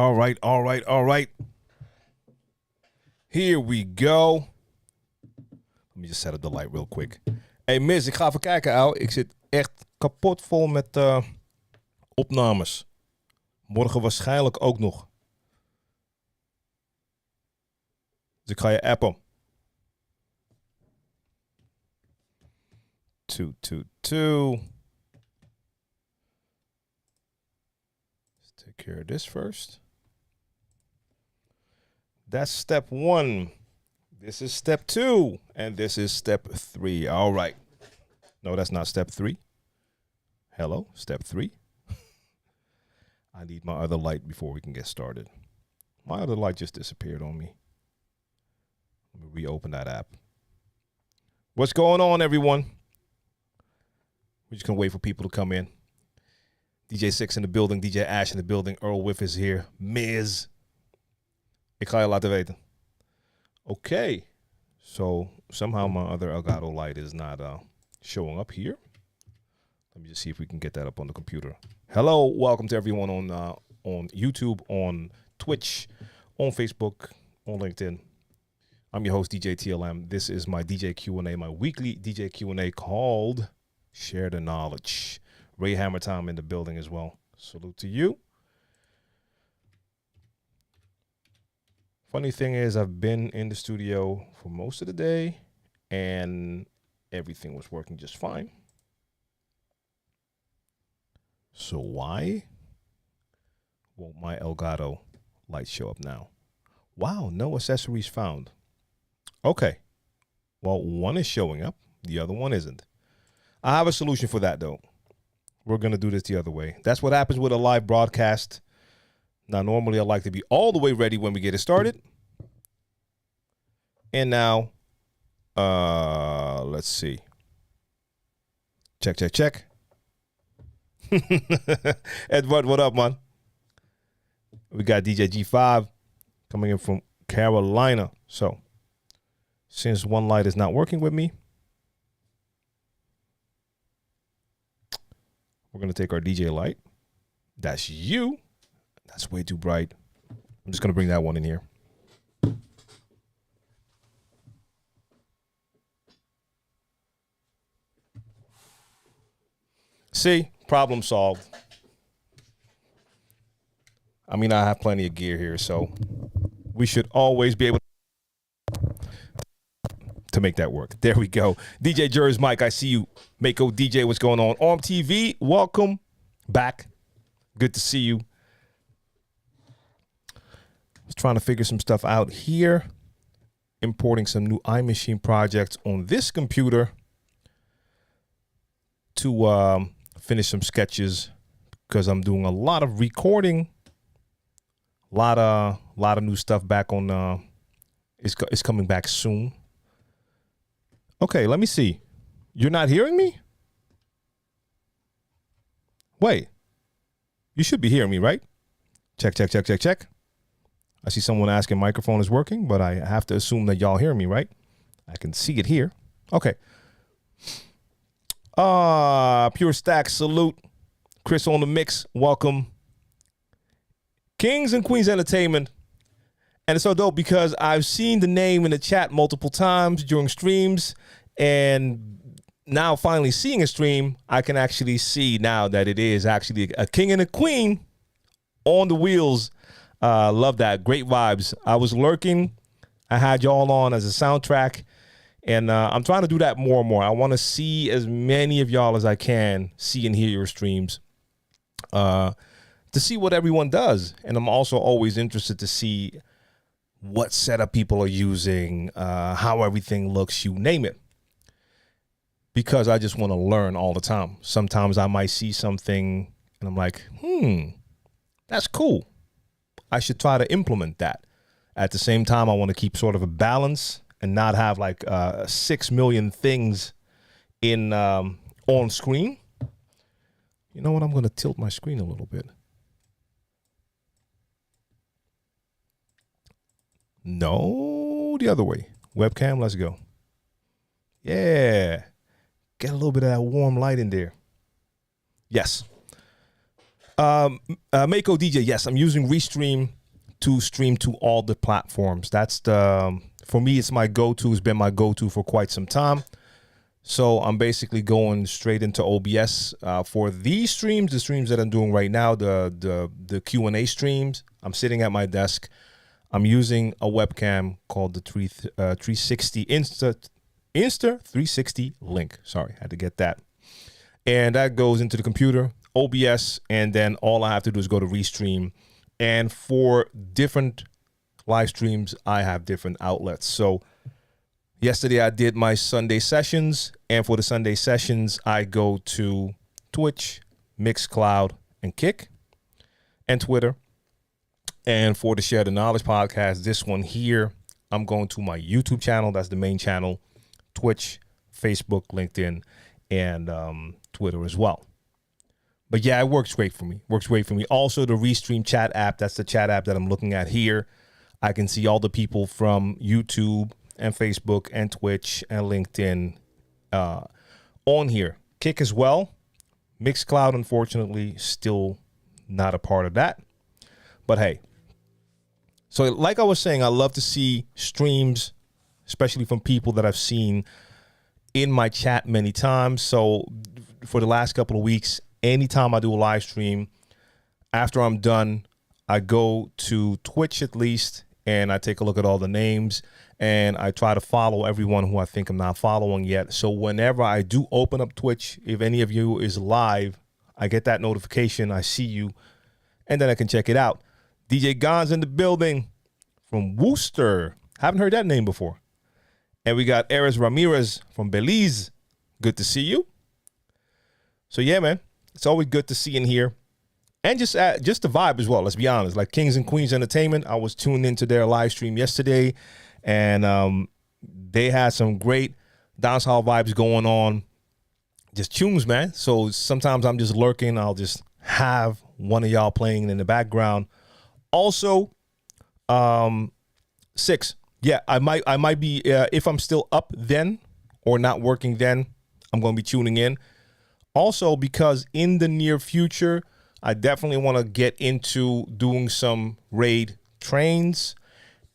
All right, all right, all right. Here we go. Let me just set up the light real quick. Hey Miss, ik ga even kijken, ouwe. Ik zit echt kapot vol met opnames. Morgen waarschijnlijk ook nog. Dus ik ga je appen. 222. Let's take care of this first. That's step 1. This is step 2. And this is step 3. All right. No, that's not step 3. Hello, step 3. I need my other light before we can get started. My other light just disappeared on me. Let me reopen that app. What's going on, everyone? We're just going to wait for people to come in. DJ Six in the building. DJ Ash in the building. Earl Whiff is here. Miz. Ik ga je laten weten. Okay. So somehow my other Elgato light is not showing up here. Let me just see if we can get that up on the computer. Hello. Welcome to everyone on YouTube, on Twitch, on Facebook, on LinkedIn. I'm your host, DJ TLM. This is my DJ Q&A, my weekly DJ Q&A called Share the Knowledge. Ray Hammer Time in the building as well. Salute to you. Funny thing is, I've been in the studio for most of the day and everything was working just fine. So why won't my Elgato light show up now? Wow, no accessories found. Okay. Well, one is showing up. The other one isn't. I have a solution for that, though. We're going to do this the other way. That's what happens with a live broadcast. Now, normally I like to be all the way ready when we get it started. And now, let's see. Check, check, check. Edward, what up, man? We got DJ G5 coming in from Carolina. So, since one light is not working with me, we're going to take our DJ light. That's you. That's way too bright. I'm just going to bring that one in here. See? Problem solved. I mean, I have plenty of gear here, so we should always be able to make that work. There we go. DJ Jers Mike, I see you. Mako DJ, what's going on? ORM TV, welcome back. Good to see you. I was trying to figure some stuff out here. Importing some new iMachine projects on this computer to finish some sketches because I'm doing a lot of recording. A lot of new stuff back on. It's coming back soon. Okay, let me see. You're not hearing me? Wait. You should be hearing me, right? Check, check, check, check, check. I see someone asking microphone is working, but I have to assume that y'all hear me, right? I can see it here. Okay. Pure Stack, salute. Chris on the mix, welcome. Kings and Queens Entertainment. And it's so dope because I've seen the name in the chat multiple times during streams, and now finally seeing a stream, I can actually see now that it is actually a king and a queen on the wheels. Love that. Great vibes. I was lurking. I had y'all on as a soundtrack, and I'm trying to do that more and more. I want to see as many of y'all as I can see and hear your streams to see what everyone does. And I'm also always interested to see what setup people are using, how everything looks, you name it. Because I just want to learn all the time. Sometimes I might see something and I'm like, that's cool. I should try to implement that. At the same time, I want to keep sort of a balance and not have like 6 million things in on screen. You know what? I'm going to tilt my screen a little bit. No, the other way. Webcam, let's go. Yeah. Get a little bit of that warm light in there. Yes. Mako DJ, yes, I'm using Restream to stream to all the platforms. That's for me, it's my go-to. It's been my go-to for quite some time. So I'm basically going straight into OBS for these streams, the streams that I'm doing right now, the Q&A streams. I'm sitting at my desk. I'm using a webcam called the 360 Insta 360 Link. Sorry, had to get that. And that goes into the computer, OBS, and then all I have to do is go to Restream. And for different live streams, I have different outlets. So yesterday I did my Sunday sessions, and for the Sunday sessions, I go to Twitch, Mixcloud, and Kick, and Twitter. And for the Share the Knowledge podcast, this one here, I'm going to my YouTube channel. That's the main channel, Twitch, Facebook, LinkedIn, and Twitter as well. But yeah, it works great for me. Also, the Restream chat app, that's the chat app that I'm looking at here. I can see all the people from YouTube and Facebook and Twitch and LinkedIn on here. Kick as well. Mixcloud, unfortunately, still not a part of that. But hey, so like I was saying, I love to see streams, especially from people that I've seen in my chat many times. So for the last couple of weeks, anytime I do a live stream, after I'm done, I go to Twitch at least, and I take a look at all the names, and I try to follow everyone who I think I'm not following yet. So whenever I do open up Twitch, if any of you is live, I get that notification, I see you, and then I can check it out. DJ Gon's in the building from Worcester. Haven't heard that name before. And we got Eris Ramirez from Belize. Good to see you. So yeah, man, it's always good to see in here. And just the vibe as well, let's be honest. Like Kings and Queens Entertainment, I was tuned into their live stream yesterday, and they had some great dancehall vibes going on. Just tunes, man. So sometimes I'm just lurking. I'll just have one of y'all playing in the background. Also, 6. Yeah, I might be, if I'm still up then or not working then, I'm going to be tuning in. Also, because in the near future, I definitely want to get into doing some raid trains,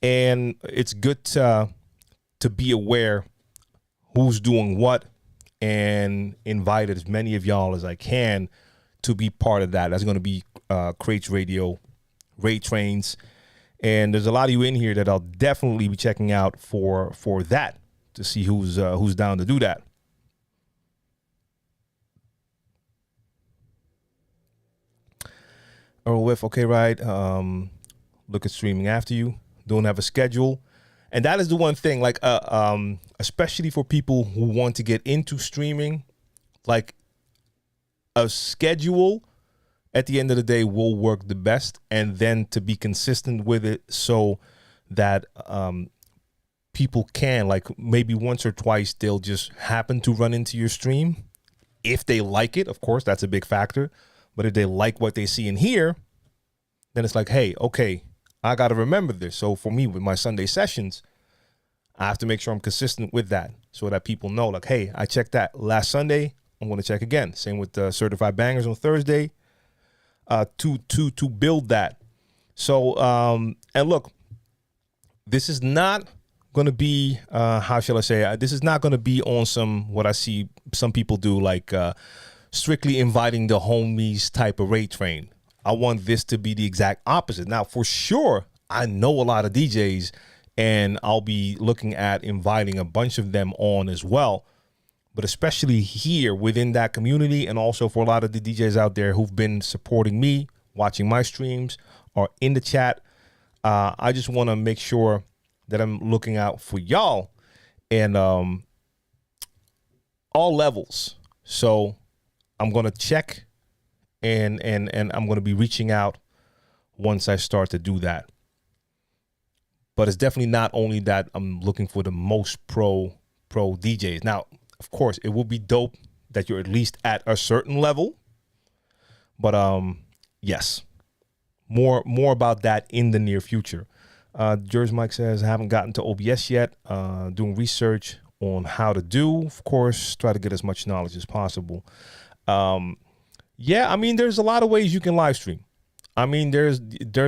and it's good to be aware who's doing what and invite as many of y'all as I can to be part of that. That's going to be Crates Radio raid trains, and there's a lot of you in here that I'll definitely be checking out for that to see who's down to do that. Earl Whiff, okay, right. Look at streaming after you. Don't have a schedule. And that is the one thing, like, especially for people who want to get into streaming, like a schedule at the end of the day will work the best. And then to be consistent with it so that people can, like, maybe once or twice, they'll just happen to run into your stream. If they like it, of course, that's a big factor. But if they like what they see and hear, then it's like, hey, okay, I got to remember this. So for me, with my Sunday sessions, I have to make sure I'm consistent with that so that people know, like, hey, I checked that last Sunday. I'm going to check again. Same with the Certified Bangers on Thursday to build that. So, and look, this is not going to be, how shall I say, this is not going to be on some, what I see some people do, like, strictly inviting the homies type of raid train. I want this to be the exact opposite. Now, for sure, I know a lot of DJs, and I'll be looking at inviting a bunch of them on as well. But especially here within that community, and also for a lot of the DJs out there who've been supporting me, watching my streams, or in the chat, I just want to make sure that I'm looking out for y'all and all levels. So I'm going to check and I'm going to be reaching out once I start to do that. But it's definitely not only that I'm looking for the most pro DJs. Now, of course, it will be dope that you're at least at a certain level. But yes, more about that in the near future. Jersey Mike says, I haven't gotten to OBS yet. Doing research on how to do. Of course, try to get as much knowledge as possible. Yeah, I mean, there's a lot of ways you can live stream. I mean, there's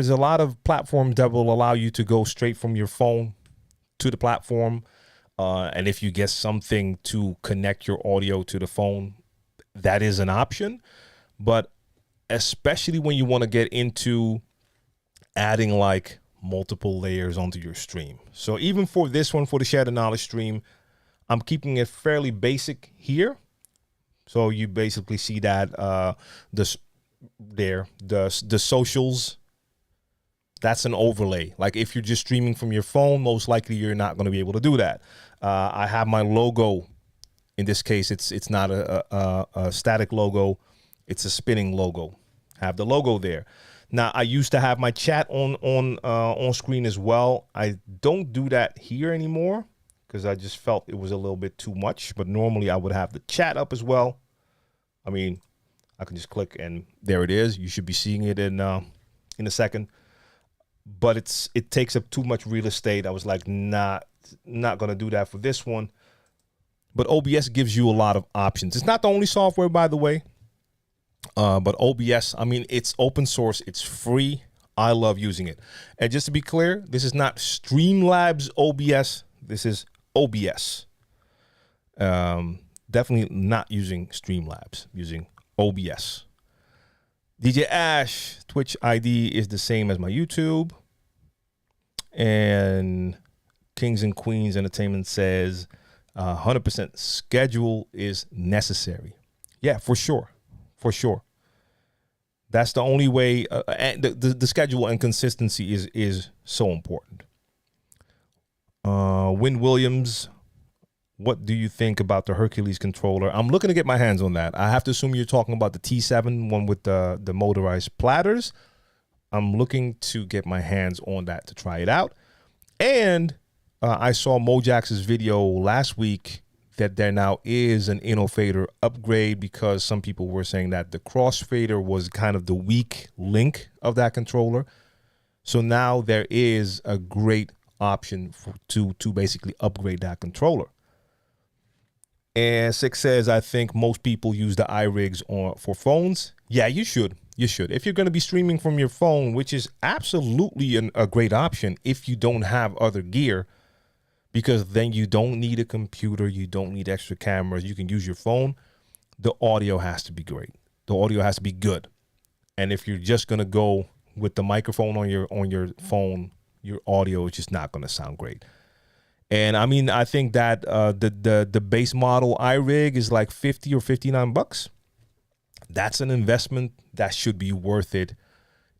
a lot of platforms that will allow you to go straight from your phone to the platform. And if you get something to connect your audio to the phone, that is an option. But especially when you want to get into adding like multiple layers onto your stream. So even for this one, for the Share the Knowledge stream, I'm keeping it fairly basic here. So you basically see that the socials, that's an overlay. Like if you're just streaming from your phone, most likely you're not going to be able to do that. I have my logo. In this case, it's not a static logo. It's a spinning logo. Have the logo there. Now, I used to have my chat on screen as well. I don't do that here anymore because I just felt it was a little bit too much. But normally I would have the chat up as well. I mean, I can just click and there it is. You should be seeing it in a second. But it takes up too much real estate. I was like, not going to do that for this one. But OBS gives you a lot of options. It's not the only software, by the way. But OBS, I mean, it's open source. It's free. I love using it. And just to be clear, this is not Streamlabs OBS. This is OBS. Definitely not using Streamlabs, using OBS. DJ Ash, Twitch ID is the same as my YouTube. And Kings and Queens Entertainment says 100% schedule is necessary. Yeah, for sure. For sure. That's the only way. And the schedule and consistency is so important. Win Williams, what do you think about the Hercules controller? I'm looking to get my hands on that. I have to assume you're talking about the T7 one with the motorized platters. I'm looking to get my hands on that to try it out. And I saw Mojax's video last week that there now is an InnoFader upgrade because some people were saying that the crossfader was kind of the weak link of that controller. So now there is a great option to basically upgrade that controller. And Six says, I think most people use the iRigs for phones. Yeah, you should. You should. If you're going to be streaming from your phone, which is absolutely a great option if you don't have other gear, because then you don't need a computer, you don't need extra cameras, you can use your phone. The audio has to be great. The audio has to be good. And if you're just going to go with the microphone on your phone, your audio is just not going to sound great. And I mean, I think that the base model iRig is like $50 or $59. That's an investment that should be worth it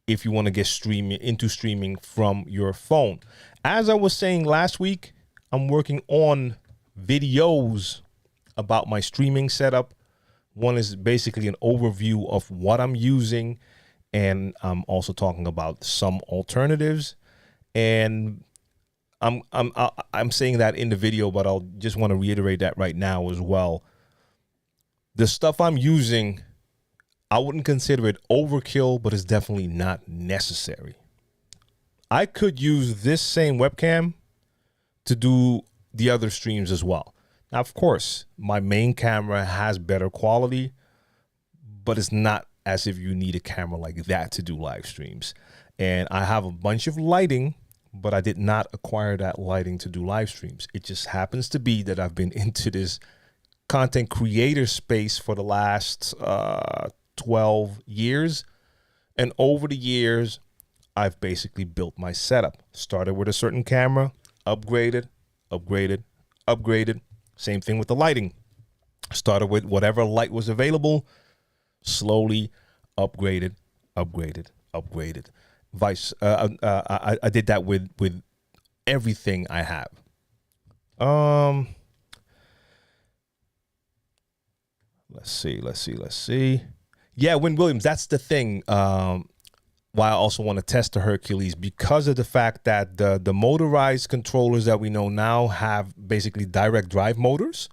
if you want to get into streaming from your phone. As I was saying last week, I'm working on videos about my streaming setup. One is basically an overview of what I'm using, and I'm also talking about some alternatives. And I'm saying that in the video, but I'll just want to reiterate that right now as well. The stuff I'm using, I wouldn't consider it overkill, but it's definitely not necessary. I could use this same webcam to do the other streams as well. Now, of course, my main camera has better quality, but it's not as if you need a camera like that to do live streams. And I have a bunch of lighting, but I did not acquire that lighting to do live streams. It just happens to be that I've been into this content creator space for the last 12 years. And over the years, I've basically built my setup. Started with a certain camera, upgraded. Same thing with the lighting. Started with whatever light was available, slowly upgraded. I did that with everything I have. Let's see. Yeah, Win Williams, that's the thing. Why I also want to test the Hercules, because of the fact that the motorized controllers that we know now have basically direct drive motors.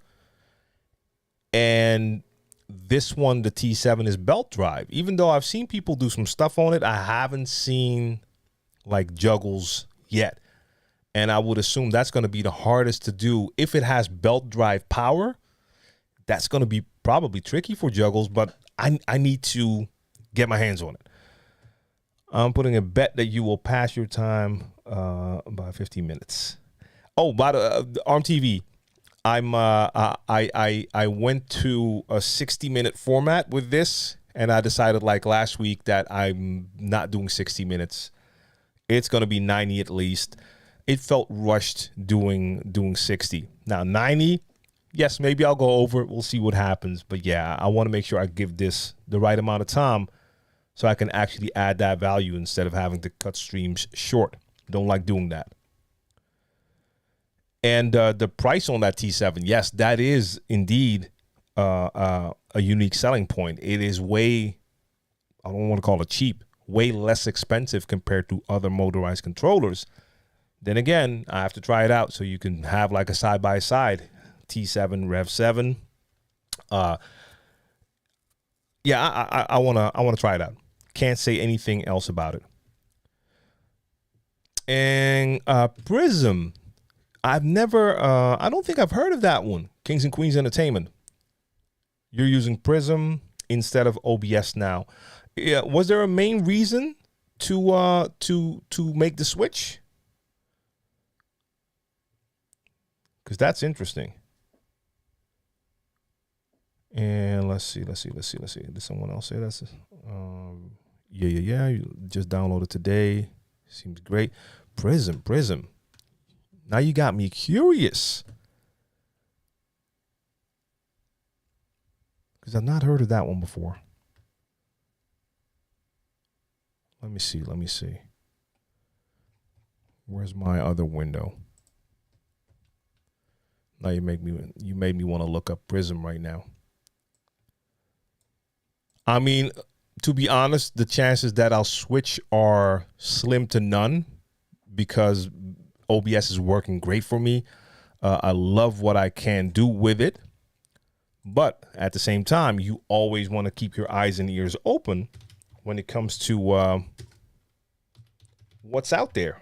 And this one, the T7, is belt drive. Even though I've seen people do some stuff on it, I haven't seen like juggles yet. And I would assume that's going to be the hardest to do. If it has belt drive power, that's going to be probably tricky for juggles. But I need to get my hands on it. I'm putting a bet that you will pass your time by 15 minutes. Oh, by the ARM TV, I went to a 60-minute format with this, and I decided like last week that I'm not doing 60 minutes. It's gonna be 90 at least. It felt rushed doing 60. Now 90, yes, maybe I'll go over it. We'll see what happens. But yeah, I want to make sure I give this the right amount of time so I can actually add that value instead of having to cut streams short. Don't like doing that. And the price on that T7, yes, that is indeed a unique selling point. It is way, I don't want to call it cheap, way less expensive compared to other motorized controllers. Then again, I have to try it out so you can have like a side-by-side T7 Rev 7. Yeah, I wanna try it out. Can't say anything else about it. And Prism, I don't think I've heard of that one. Kings and Queens Entertainment. You're using Prism instead of OBS now. Yeah, was there a main reason to make the switch? Because that's interesting. And let's see. Did someone else say that's? Yeah. You just downloaded today. Seems great. Prism. Now you got me curious. Because I've not heard of that one before. Let me see. Where's my other window? Now you made me want to look up Prism right now. I mean, to be honest, the chances that I'll switch are slim to none because OBS is working great for me. I love what I can do with it. But at the same time, you always want to keep your eyes and ears open when it comes to what's out there.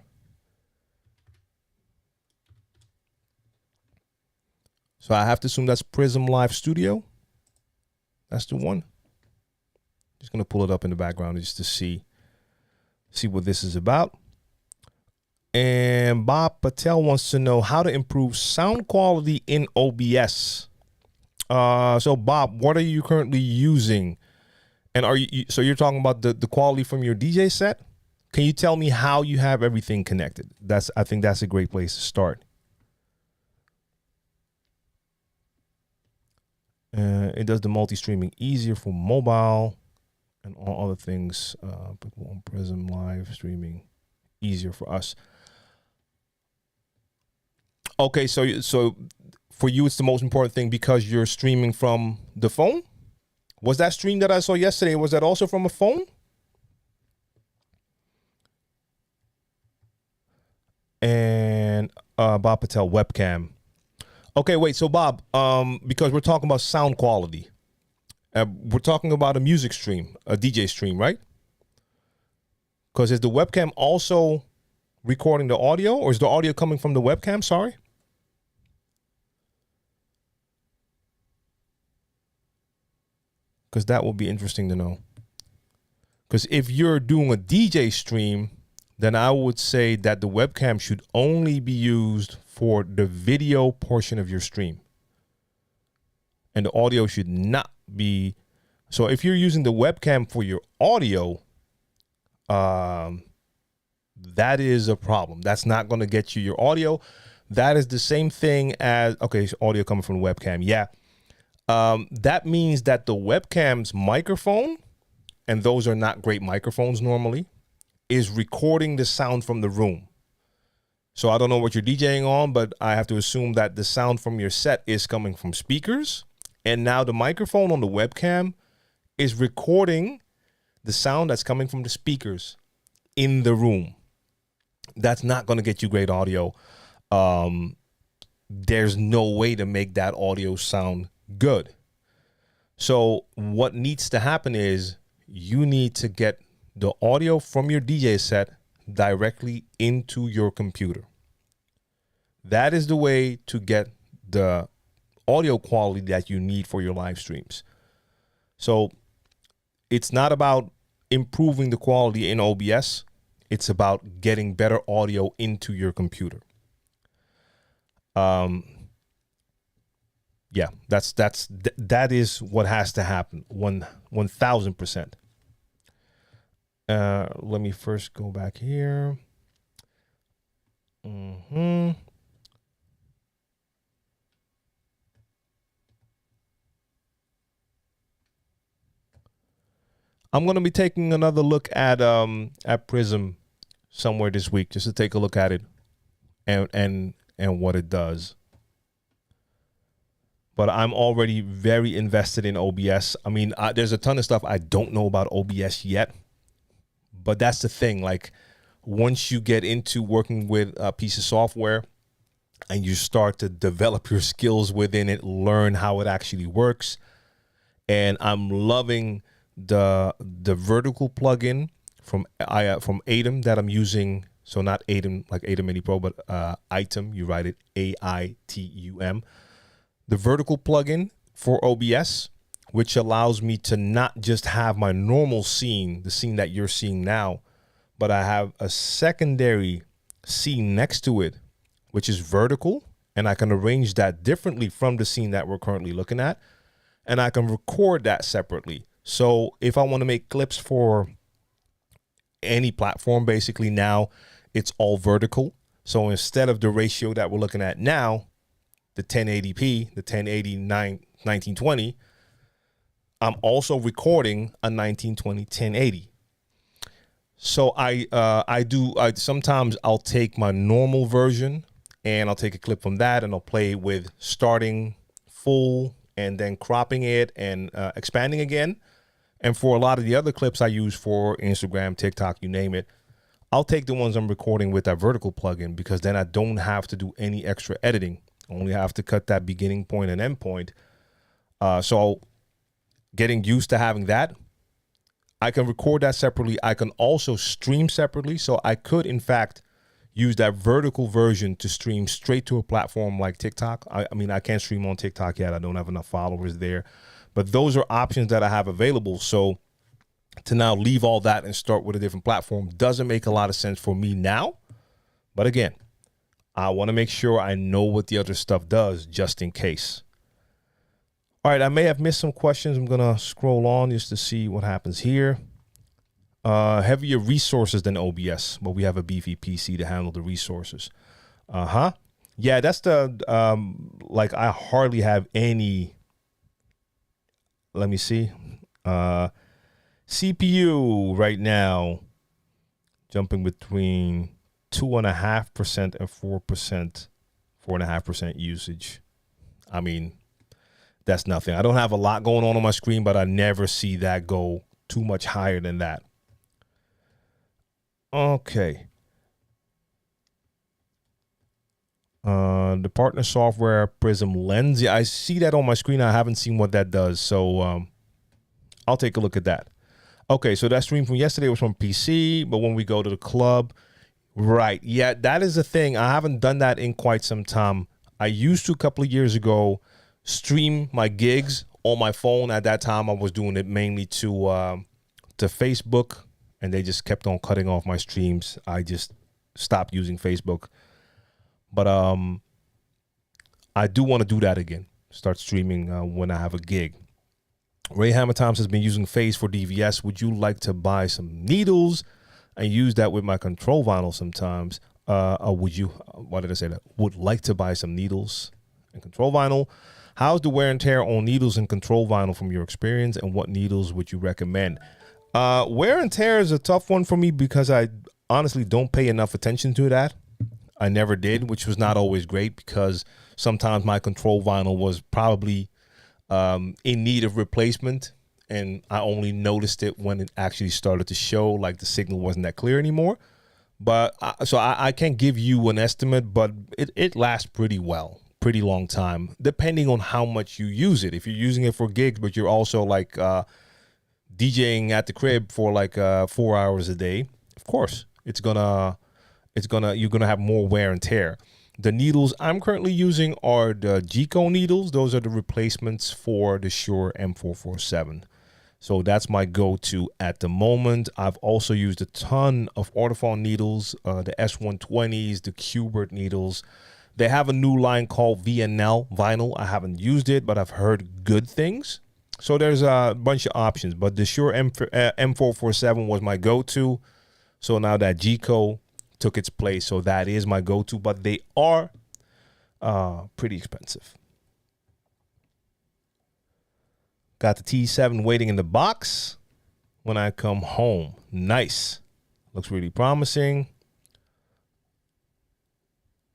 So I have to assume that's Prism Live Studio. That's the one. Just going to pull it up in the background just to see what this is about. And Bob Patel wants to know how to improve sound quality in OBS. So Bob, what are you currently using? And so you're talking about the quality from your DJ set? Can you tell me how you have everything connected? I think that's a great place to start. It does the multi-streaming easier for mobile and all other things. Prism Live streaming easier for us. Okay, so for you, it's the most important thing because you're streaming from the phone. Was that stream that I saw yesterday, was that also from a phone? And Bob Patel, webcam. Okay, wait. So Bob, because we're talking about sound quality, we're talking about a music stream, a DJ stream, right? Because is the webcam also recording the audio, or is the audio coming from the webcam? Sorry. Because that will be interesting to know. Because if you're doing a DJ stream, then I would say that the webcam should only be used for the video portion of your stream. And the audio should not be. So if you're using the webcam for your audio, that is a problem. That's not going to get you your audio. That is the same thing as, okay, so audio coming from the webcam. Yeah. That means that the webcam's microphone, and those are not great microphones normally, is recording the sound from the room. So I don't know what you're DJing on, but I have to assume that the sound from your set is coming from speakers. And now the microphone on the webcam is recording the sound that's coming from the speakers in the room. That's not going to get you great audio. There's no way to make that audio sound good. So what needs to happen is you need to get the audio from your DJ set directly into your computer. That is the way to get the audio quality that you need for your live streams. So it's not about improving the quality in OBS. It's about getting better audio into your computer. Yeah, that is what has to happen. 1,000%. Let me first go back here. I'm going to be taking another look at Prism somewhere this week, just to take a look at it and what it does. But I'm already very invested in OBS. I mean, there's a ton of stuff I don't know about OBS yet, but that's the thing. Like, once you get into working with a piece of software and you start to develop your skills within it, learn how it actually works. And I'm loving the vertical plugin from Atom that I'm using. So not Atom like Atom Mini Pro, but Item. You write it AITUM. The vertical plugin for OBS, which allows me to not just have my normal scene, the scene that you're seeing now, but I have a secondary scene next to it, which is vertical, and I can arrange that differently from the scene that we're currently looking at, and I can record that separately. So if I want to make clips for any platform, basically now it's all vertical. So instead of the ratio that we're looking at now, the 1080p, the 1080 1920, I'm also recording a 1920 1080. So sometimes I'll take my normal version and I'll take a clip from that and I'll play with starting full and then cropping it and expanding again. And for a lot of the other clips I use for Instagram, TikTok, you name it, I'll take the ones I'm recording with that vertical plugin, because then I don't have to do any extra editing. I only have to cut that beginning point and end point. So getting used to having that, I can record that separately. I can also stream separately. So I could, in fact, use that vertical version to stream straight to a platform like TikTok. I mean, I can't stream on TikTok yet. I don't have enough followers there. But those are options that I have available. So to now leave all that and start with a different platform doesn't make a lot of sense for me now. But again, I want to make sure I know what the other stuff does just in case. All right, I may have missed some questions. I'm going to scroll on just to see what happens here. Heavier resources than OBS, but we have a beefy PC to handle the resources. Yeah, that's the, like, I hardly have any, let me see. CPU right now, jumping between 2.5% and 4%, 4.5% usage. I mean, that's nothing. I don't have a lot going on my screen, but I never see that go too much higher than that. Okay. The partner software Prism Lens. Yeah, I see that on my screen. I haven't seen what that does, so I'll take a look at that. Okay, so that stream from yesterday was from PC, but when we go to the club, right? Yeah, that is the thing. I haven't done that in quite some time. I used to a couple of years ago stream my gigs on my phone. At that time, I was doing it mainly to Facebook, and they just kept on cutting off my streams. I just stopped using Facebook. But I do want to do that again. Start streaming when I have a gig. Ray Hammer Times has been using Phase for DVS. Would you like to buy some needles and use that with my control vinyl sometimes? Or would you, why did I say that? Would like to buy some needles and control vinyl. How's the wear and tear on needles and control vinyl from your experience, and what needles would you recommend? Wear and tear is a tough one for me because I honestly don't pay enough attention to that. I never did, which was not always great because sometimes my control vinyl was probably in need of replacement, and I only noticed it when it actually started to show like the signal wasn't that clear anymore. But so I can't give you an estimate, but it lasts pretty well, pretty long time, depending on how much you use it. If you're using it for gigs, but you're also like DJing at the crib for like 4 hours a day, of course, you're gonna have more wear and tear. The needles I'm currently using are the Gico needles. Those are the replacements for the Shure M447. So that's my go-to at the moment. I've also used a ton of Orthophon needles, the S120s, the Qbert needles. They have a new line called VNL vinyl. I haven't used it, but I've heard good things. So there's a bunch of options, but the Shure M447 was my go-to. So now that G-Co took its place, so that is my go-to, but they are pretty expensive. Got the T7 waiting in the box when I come home. Nice. Looks really promising.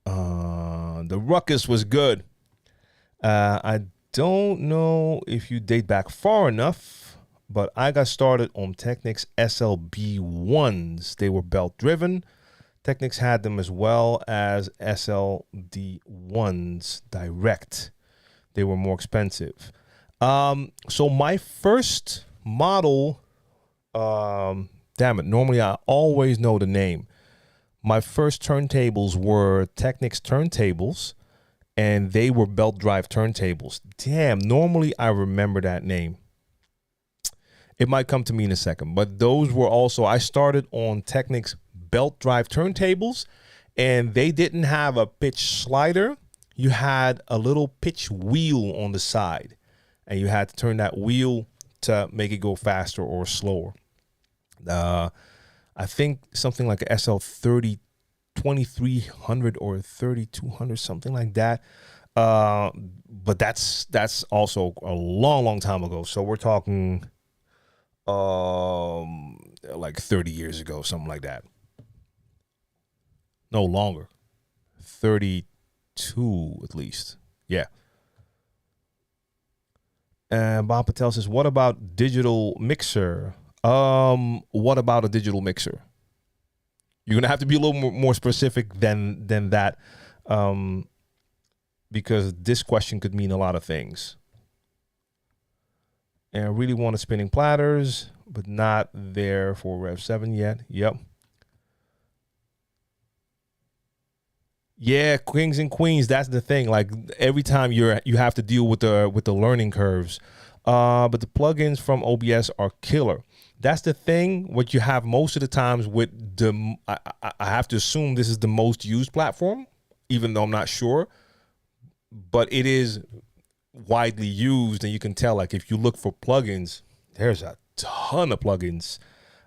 The Ruckus was good. I don't know if you date back far enough, but I got started on Technics SLB1s. They were belt driven. Technics had them as well as SLD1s direct. They were more expensive. So my first model, damn it, normally I always know the name. My first turntables were Technics turntables, and they were belt drive turntables. Damn, normally I remember that name. It might come to me in a second, but those were also, I started on Technics belt drive turntables, and they didn't have a pitch slider. You had a little pitch wheel on the side, and you had to turn that wheel to make it go faster or slower. I think something like a SL30 2300 or 3200, something like that. But that's also a long time ago. So we're talking like 30 years ago, something like that. No longer. 32 at least. Yeah. And Bob Patel says, what about digital mixer? What about a digital mixer? You're going to have to be a little more specific than that, because this question could mean a lot of things. And I really wanted spinning platters, but not there for Rev 7 yet. Yep. Yeah, kings and queens. That's the thing. Like every time you have to deal with the learning curves. But the plugins from OBS are killer. That's the thing. What you have most of the times with I have to assume this is the most used platform, even though I'm not sure. But it is widely used, and you can tell. Like if you look for plugins, there's a ton of plugins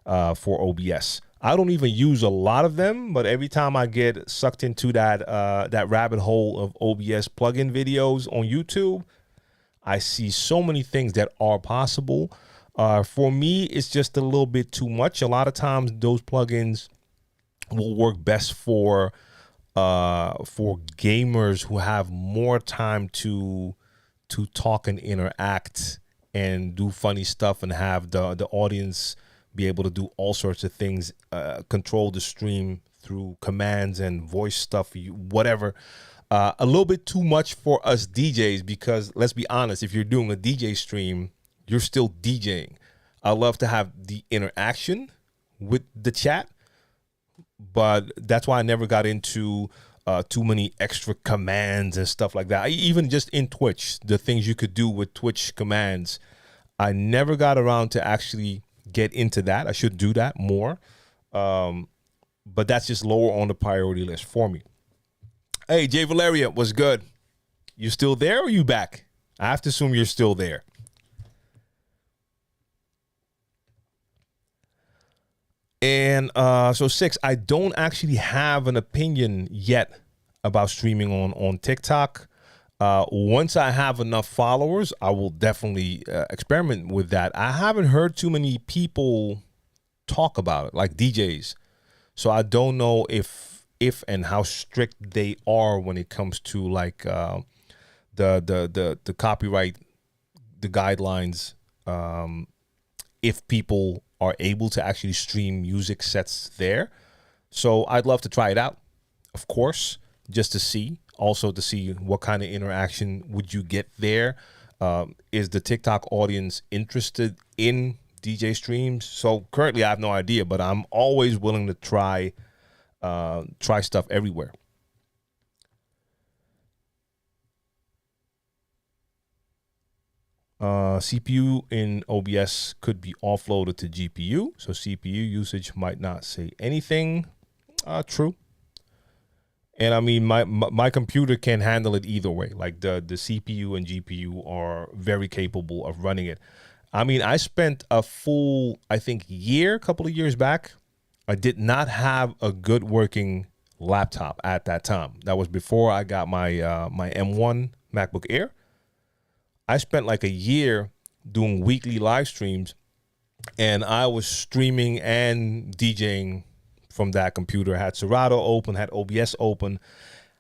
for OBS. I don't even use a lot of them, but every time I get sucked into that rabbit hole of OBS plugin videos on YouTube, I see so many things that are possible. For me, it's just a little bit too much. A lot of times, those plugins will work best for gamers who have more time to talk and interact and do funny stuff and have the audience be able to do all sorts of things, control the stream through commands and voice stuff, whatever. A little bit too much for us DJs, because let's be honest, if you're doing a DJ stream, you're still DJing. I love to have the interaction with the chat, but that's why I never got into too many extra commands and stuff like that. Even just in Twitch, the things you could do with Twitch commands, I never got around to actually get into that. I should do that more. But that's just lower on the priority list for me. Hey, Jay Valeria, what's good? You still there or you back? I have to assume you're still there. And so 6, I don't actually have an opinion yet about streaming on TikTok. Once I have enough followers, I will definitely experiment with that. I haven't heard too many people talk about it, like DJs. So I don't know if and how strict they are when it comes to like the copyright, the guidelines. If people are able to actually stream music sets there. So I'd love to try it out, of course, just to see. Also to see what kind of interaction would you get there. Is the TikTok audience interested in DJ streams? So currently I have no idea, but I'm always willing to try stuff everywhere. CPU in OBS could be offloaded to GPU, so CPU usage might not say anything. True. And I mean, my computer can handle it either way. Like the CPU and GPU are very capable of running it. I mean, I spent a full, I think, a couple of years back. I did not have a good working laptop at that time. That was before I got my my M1 MacBook Air. I spent like a year doing weekly live streams, and I was streaming and DJing from that computer. I had Serato open, had OBS open.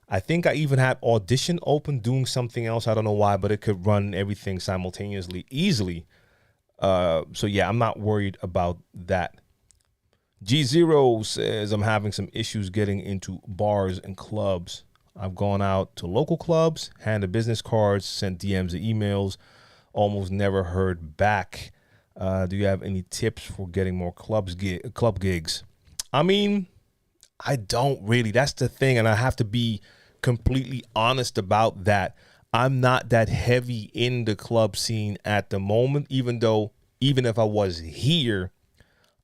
I think I even had Audition open doing something else. I don't know why, but it could run everything simultaneously easily. So yeah, I'm not worried about that. G0 says, I'm having some issues getting into bars and clubs. I've gone out to local clubs, handed business cards, sent DMs and emails, almost never heard back. Do you have any tips for getting more club gigs? I mean, I don't really. That's the thing, and I have to be completely honest about that. I'm not that heavy in the club scene at the moment, even if I was here,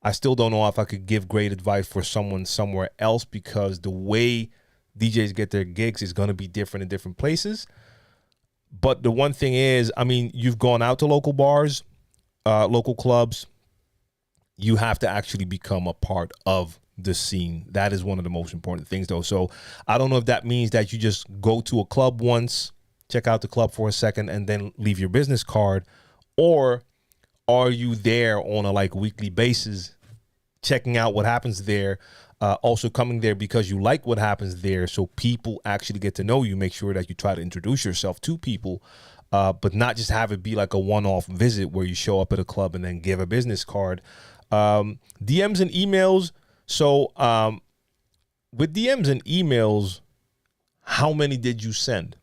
I still don't know if I could give great advice for someone somewhere else, because the way DJs get their gigs is going to be different in different places. But the one thing is, I mean, you've gone out to local bars, local clubs. You have to actually become a part of the scene. That is one of the most important things, though. So I don't know if that means that you just go to a club once, check out the club for a second, and then leave your business card, or are you there on a like weekly basis, checking out what happens there, also coming there because you like what happens there, so people actually get to know you. Make sure that you try to introduce yourself to people, but not just have it be like a one-off visit where you show up at a club and then give a business card. DMs and emails. So with DMs and emails, how many did you send?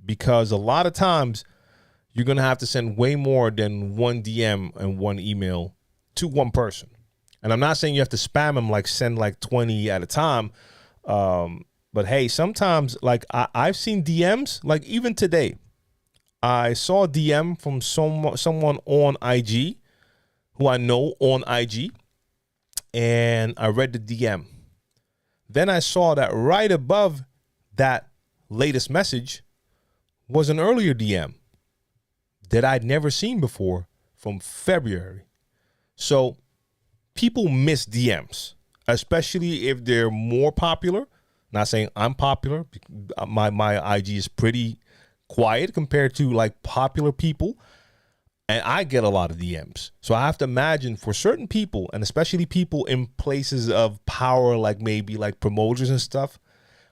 Because a lot of times you're going to have to send way more than one DM and one email to one person. And I'm not saying you have to spam them, like send like 20 at a time. But hey, sometimes like I've seen DMs, like even today, I saw a DM from someone on IG who I know on IG, and I read the DM. Then I saw that right above that latest message was an earlier DM that I'd never seen before from February. So people miss DMs, especially if they're more popular. Not saying I'm popular. My IG is pretty quiet compared to like popular people, and I get a lot of DMs. So I have to imagine for certain people, and especially people in places of power, like maybe like promoters and stuff,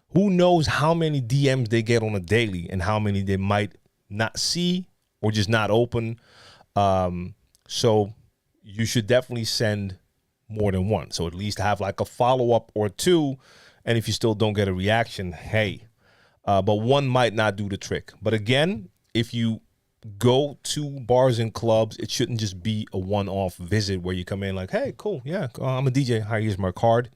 who knows how many DMs they get on a daily and how many they might not see or just not open. So you should definitely send more than one. So at least have like a follow-up or two. And if you still don't get a reaction, hey, but one might not do the trick. But again, if you go to bars and clubs, it shouldn't just be a one-off visit where you come in like, hey, cool, yeah, I'm a DJ, here's my card.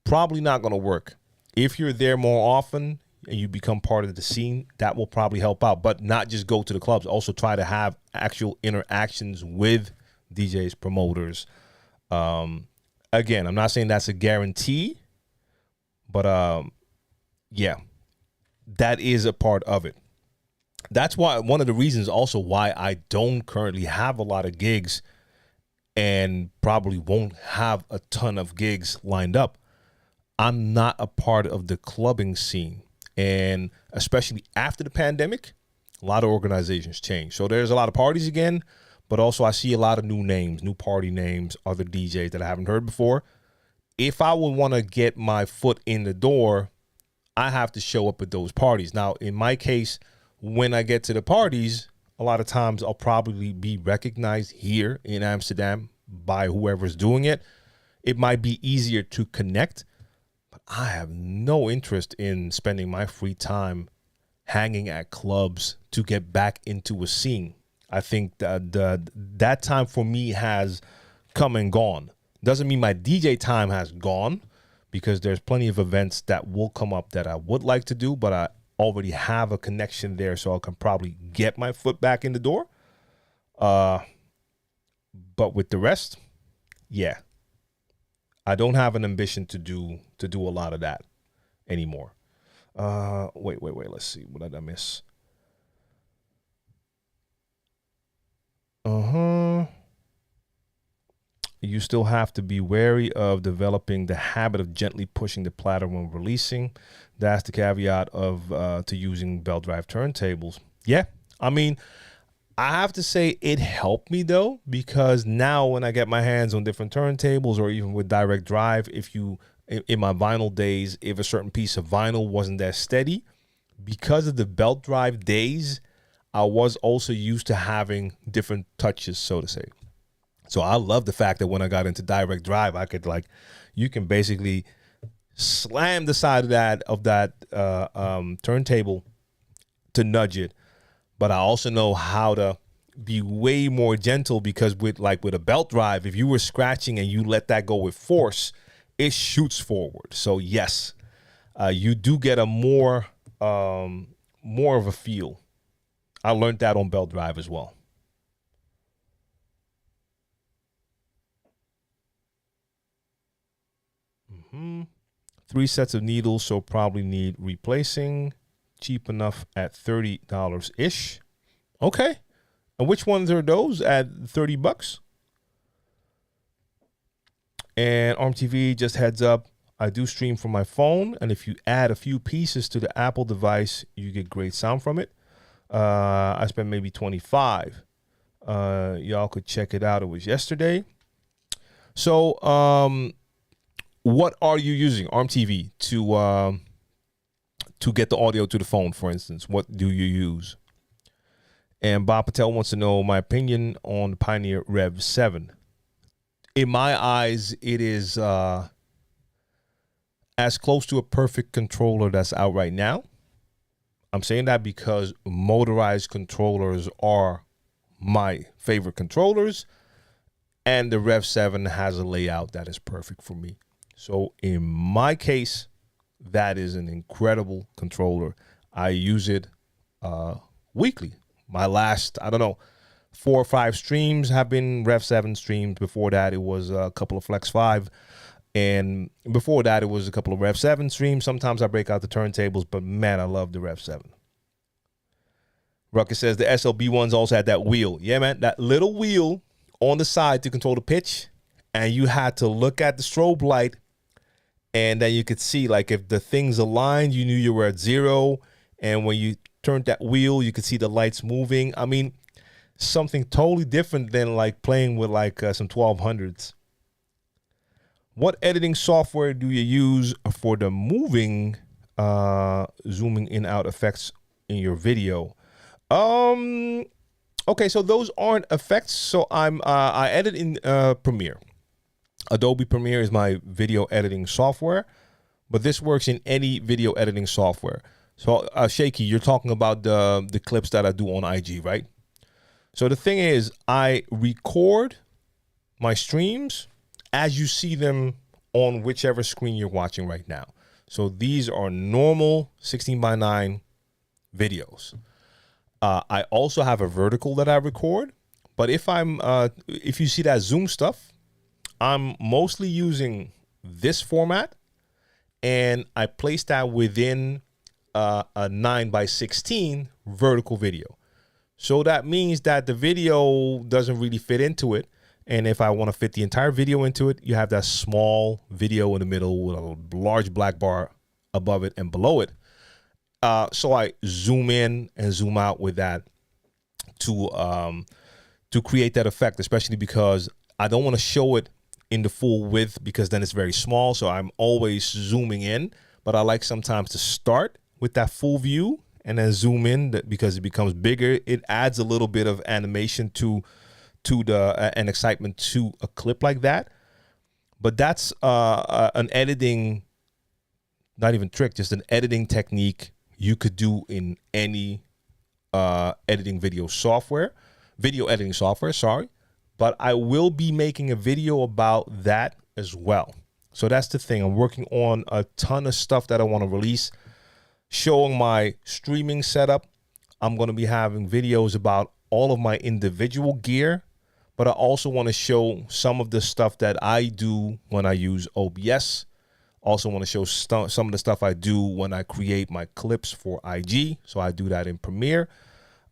Probably not going to work. If you're there more often and you become part of the scene, that will probably help out. But not just go to the clubs. Also try to have actual interactions with DJs, promoters. Again, I'm not saying that's a guarantee, but yeah, that is a part of it. That's why one of the reasons also why I don't currently have a lot of gigs and probably won't have a ton of gigs lined up. I'm not a part of the clubbing scene. And especially after the pandemic, a lot of organizations changed. So there's a lot of parties again, but also I see a lot of new names, new party names, other DJs that I haven't heard before. If I would want to get my foot in the door, I have to show up at those parties. Now, in my case, when I get to the parties, a lot of times I'll probably be recognized here in Amsterdam by whoever's doing it. It might be easier to connect, but I have no interest in spending my free time hanging at clubs to get back into a scene. I think that time for me has come and gone. Doesn't mean my DJ time has gone, because there's plenty of events that will come up that I would like to do, but I already have a connection there, so I can probably get my foot back in the door. But with the rest, yeah, I don't have an ambition to do a lot of that anymore. Wait. Let's see. What did I miss? You still have to be wary of developing the habit of gently pushing the platter when releasing. That's the caveat of to using belt drive turntables. Yeah, I mean, I have to say it helped me though, because now when I get my hands on different turntables or even with direct drive, if you in my vinyl days, if a certain piece of vinyl wasn't that steady, because of the belt drive days, I was also used to having different touches, so to say. So I love the fact that when I got into direct drive, I could you can basically slam the side of that turntable to nudge it. But I also know how to be way more gentle, because with a belt drive, if you were scratching and you let that go with force, it shoots forward. So yes, you do get a more of a feel. I learned that on belt drive as well. Mm-hmm. 3 sets of needles, so probably need replacing. Cheap enough at $30 ish. Okay. And which ones are those at $30? And ARM just heads up, I do stream from my phone, and if you add a few pieces to the Apple device, you get great sound from it. I spent maybe $25. Y'all could check it out. It was yesterday. So, what are you using ARM to get the audio to the phone, for instance? What do you use? And Bob Patel wants to know my opinion on the Pioneer Rev 7. In my eyes, it is as close to a perfect controller that's out right now. I'm saying that because motorized controllers are my favorite controllers, and the Rev 7 has a layout that is perfect for me. So in my case, that is an incredible controller. I use it weekly. My last, 4 or 5 streams have been Rev 7 streams. Before that, it was a couple of Flex 5. And before that, it was a couple of Rev 7 streams. Sometimes I break out the turntables, but man, I love the Rev 7. Ruckus says the SLB ones also had that wheel. Yeah, man, that little wheel on the side to control the pitch. And you had to look at the strobe light, and then you could see, if the things aligned, you knew you were at 0. And when you turned that wheel, you could see the lights moving. I mean, something totally different than playing with some 1200s. What editing software do you use for the moving, zooming in out effects in your video? Okay, so those aren't effects. So I edit in Premiere. Adobe Premiere is my video editing software, but this works in any video editing software. So Shaky, you're talking about the clips that I do on IG, right? So the thing is, I record my streams as you see them on whichever screen you're watching right now. So these are normal 16:9 videos. I also have a vertical that I record, but if you see that zoom stuff, I'm mostly using this format, and I place that within a 9:16 vertical video. So that means that the video doesn't really fit into it. And if I want to fit the entire video into it, you have that small video in the middle with a large black bar above it and below it. So I zoom in and zoom out with that to create that effect, especially because I don't want to show it in the full width, because then it's very small. So I'm always zooming in, but I like sometimes to start with that full view and then zoom in, because it becomes bigger. It adds a little bit of animation to the and excitement to a clip like that. But that's an editing, not even trick, just an editing technique you could do in any editing editing software, sorry. But I will be making a video about that as well. So that's the thing. I'm working on a ton of stuff that I want to release, showing my streaming setup. I'm going to be having videos about all of my individual gear, but I also want to show some of the stuff that I do when I use OBS. Also want to show some of the stuff I do when I create my clips for IG. So I do that in Premiere.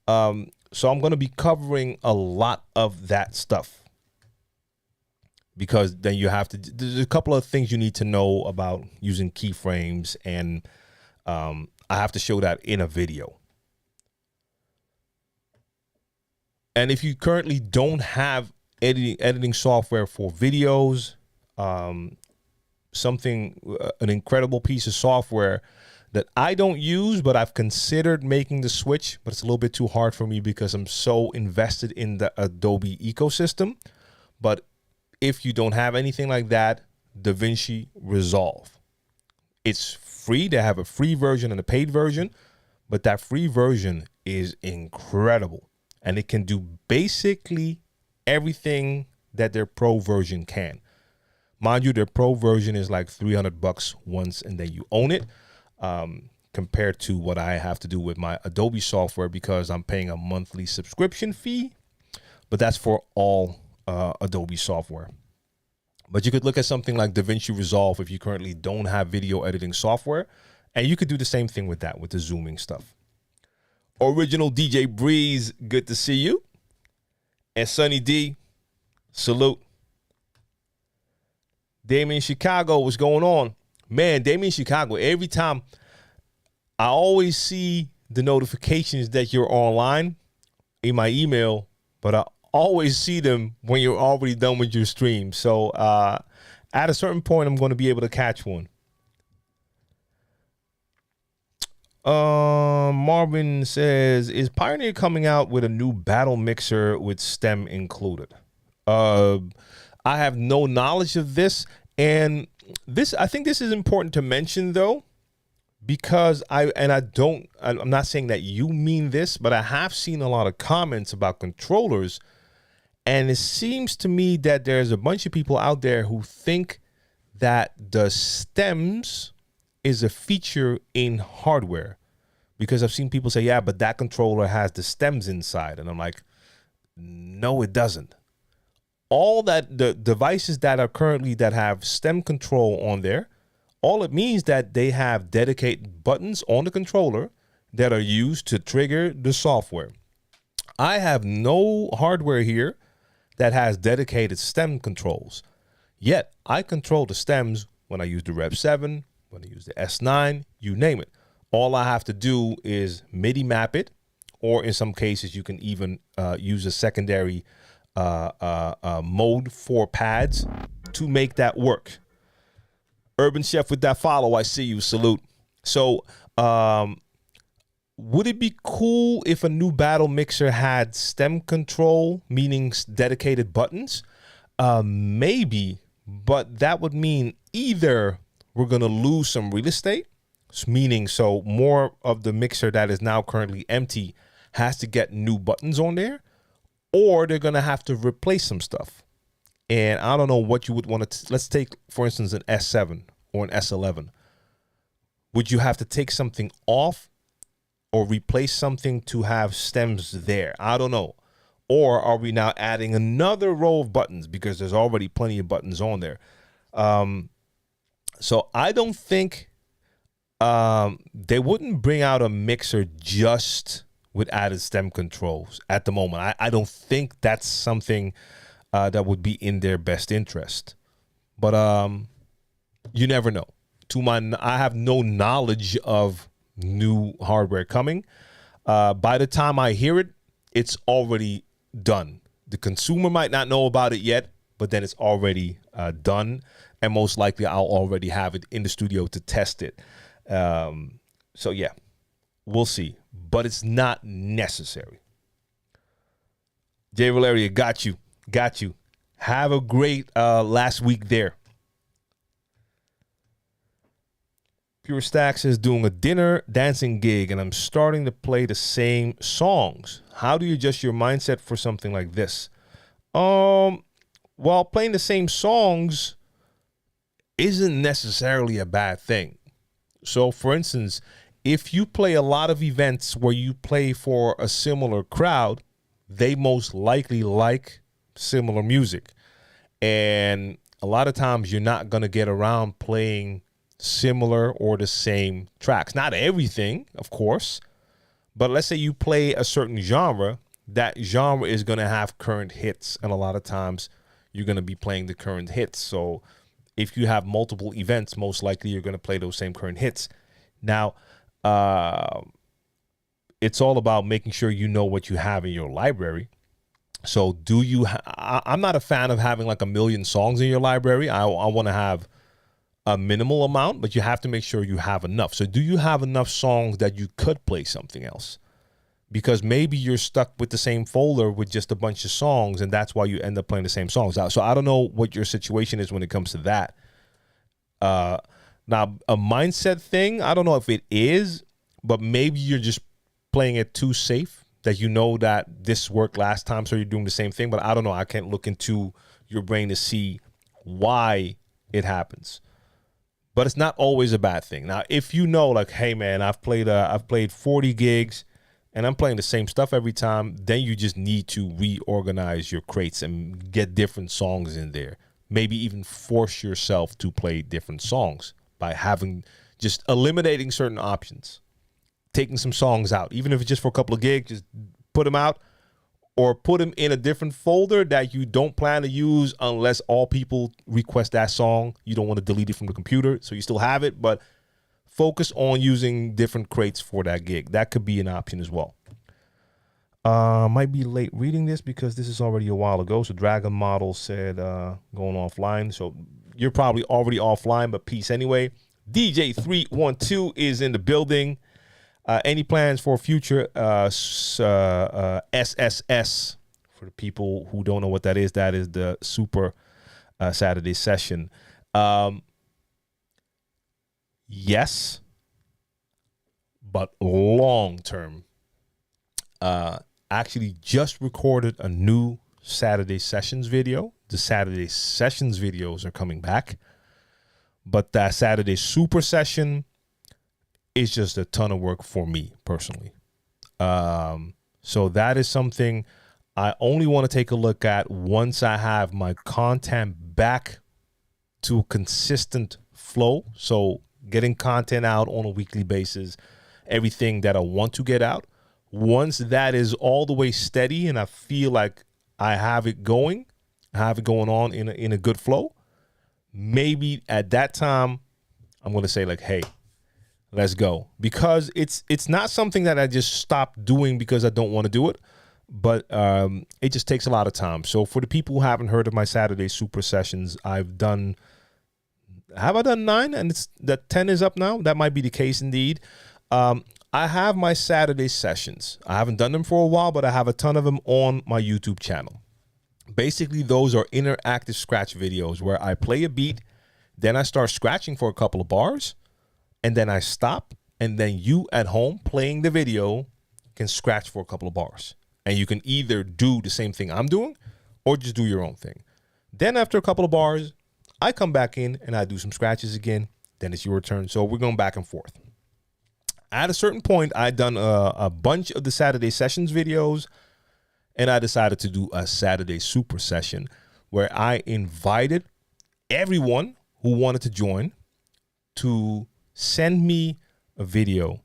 So I'm going to be covering a lot of that stuff, because then there's a couple of things you need to know about using keyframes, and I have to show that in a video. And if you currently don't have editing software for videos, an incredible piece of software that I don't use, but I've considered making the switch, but it's a little bit too hard for me because I'm so invested in the Adobe ecosystem. But if you don't have anything like that, DaVinci Resolve. It's free. They have a free version and a paid version, but that free version is incredible. And it can do basically everything that their pro version can. Mind you, their pro version is like $300 once, and then you own it, compared to what I have to do with my Adobe software, because I'm paying a monthly subscription fee, but that's for all Adobe software. But you could look at something like DaVinci Resolve if you currently don't have video editing software, and you could do the same thing with that, with the zooming stuff. Original DJ Breeze, good to see you. And Sunny D, salute. Damien Chicago, what's going on? Man, Damien Chicago, every time I always see the notifications that you're online in my email, but I always see them when you're already done with your stream. So at a certain point, I'm going to be able to catch one. Marvin says, is Pioneer coming out with a new battle mixer with stem included? I have no knowledge of this, and I think this is important to mention though, because I'm not saying that you mean this, but I have seen a lot of comments about controllers, and it seems to me that there's a bunch of people out there who think that the stems is a feature in hardware, because I've seen people say, yeah, but that controller has the stems inside. And I'm like, no, it doesn't. All that the devices that are currently that have stem control on there, all it means that they have dedicated buttons on the controller that are used to trigger the software. I have no hardware here that has dedicated stem controls. Yet I control the stems when I use the Rev 7, when I use the S9, you name it. All I have to do is MIDI map it, or in some cases you can even use a secondary mode for pads to make that work. Urban Chef with that follow, I see you, salute. So would it be cool if a new battle mixer had stem control, meaning dedicated buttons? Maybe, but that would mean either we're going to lose some real estate, meaning so more of the mixer that is now currently empty has to get new buttons on there, or they're going to have to replace some stuff. And I don't know what you would want to, let's take, for instance, an S7 or an S11. Would you have to take something off or replace something to have stems there? I don't know. Or are we now adding another row of buttons because there's already plenty of buttons on there? So I don't think they wouldn't bring out a mixer just with added stem controls at the moment. I don't think that's something that would be in their best interest. But you never know. I have no knowledge of new hardware coming. By the time I hear it, it's already done. The consumer might not know about it yet, but then it's already done. And most likely I'll already have it in the studio to test it. So yeah, we'll see. But it's not necessary. Jay Valeria, got you. Have a great last week there. Pure Stacks is doing a dinner dancing gig, and I'm starting to play the same songs. How do you adjust your mindset for something like this? Well, playing the same songs isn't necessarily a bad thing. So, for instance, if you play a lot of events where you play for a similar crowd, they most likely like similar music. And a lot of times you're not going to get around playing similar or the same tracks. Not everything, of course, but let's say you play a certain genre, that genre is going to have current hits. And a lot of times you're going to be playing the current hits. So if you have multiple events, most likely you're going to play those same current hits. Now, it's all about making sure you know what you have in your library. So do you, I'm not a fan of having like a million songs in your library. I want to have a minimal amount, but you have to make sure you have enough. So do you have enough songs that you could play something else? Because maybe you're stuck with the same folder with just a bunch of songs, and that's why you end up playing the same songs. So I don't know what your situation is when it comes to that. Now, a mindset thing, I don't know if it is, but maybe you're just playing it too safe, that you know that this worked last time, so you're doing the same thing. But I don't know. I can't look into your brain to see why it happens. But it's not always a bad thing. Now, if you know, like, hey, man, I've played 40 gigs, and I'm playing the same stuff every time, then you just need to reorganize your crates and get different songs in there. Maybe even force yourself to play different songs by just eliminating certain options, taking some songs out, even if it's just for a couple of gigs, just put them out or put them in a different folder that you don't plan to use unless all people request that song. You don't want to delete it from the computer, so you still have it, but focus on using different crates for that gig. That could be an option as well. Might be late reading this because this is already a while ago. So Dragon Model said going offline. So you're probably already offline, but peace anyway. DJ 312 is in the building. Any plans for future SSS? For the people who don't know what that is the Super Saturday Session. Yes, but long term. Actually just recorded a new Saturday Sessions video. The Saturday Sessions videos are coming back, but that Saturday Super Session is just a ton of work for me personally. So that is something I only want to take a look at once I have my content back to a consistent flow. So getting content out on a weekly basis, everything that I want to get out. Once that is all the way steady and I feel like I have it going on in a good flow, maybe at that time I'm going to say like, hey, let's go. Because it's not something that I just stopped doing because I don't want to do it, but it just takes a lot of time. So for the people who haven't heard of my Saturday Super Sessions, have I done 9 and it's that 10 is up now? That might be the case indeed. I have my Saturday Sessions. I haven't done them for a while, but I have a ton of them on my YouTube channel. Basically, those are interactive scratch videos where I play a beat, then I start scratching for a couple of bars, and then I stop, and then you at home playing the video can scratch for a couple of bars. And you can either do the same thing I'm doing or just do your own thing. Then after a couple of bars, I come back in and I do some scratches again. Then it's your turn. So we're going back and forth. At a certain point, I'd done a bunch of the Saturday Sessions videos, and I decided to do a Saturday Super Session where I invited everyone who wanted to join to send me a video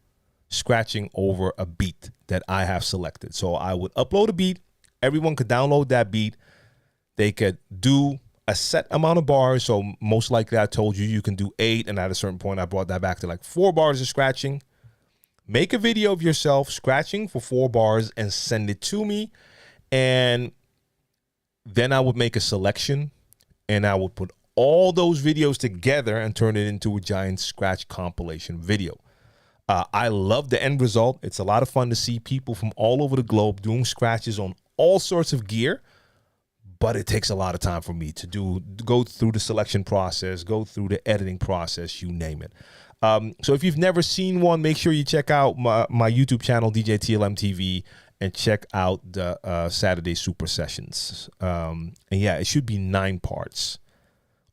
scratching over a beat that I have selected. So I would upload a beat. Everyone could download that beat. They could do a set amount of bars. So most likely I told you can do 8. And at a certain point, I brought that back to like 4 bars of scratching. Make a video of yourself scratching for 4 bars and send it to me. And then I would make a selection and I would put all those videos together and turn it into a giant scratch compilation video. I love the end result. It's a lot of fun to see people from all over the globe doing scratches on all sorts of gear, but it takes a lot of time for me to go through the selection process, go through the editing process, you name it. So if you've never seen one, make sure you check out my YouTube channel, DJ TLM TV, and check out the Saturday Super Sessions. And yeah, it should be 9 parts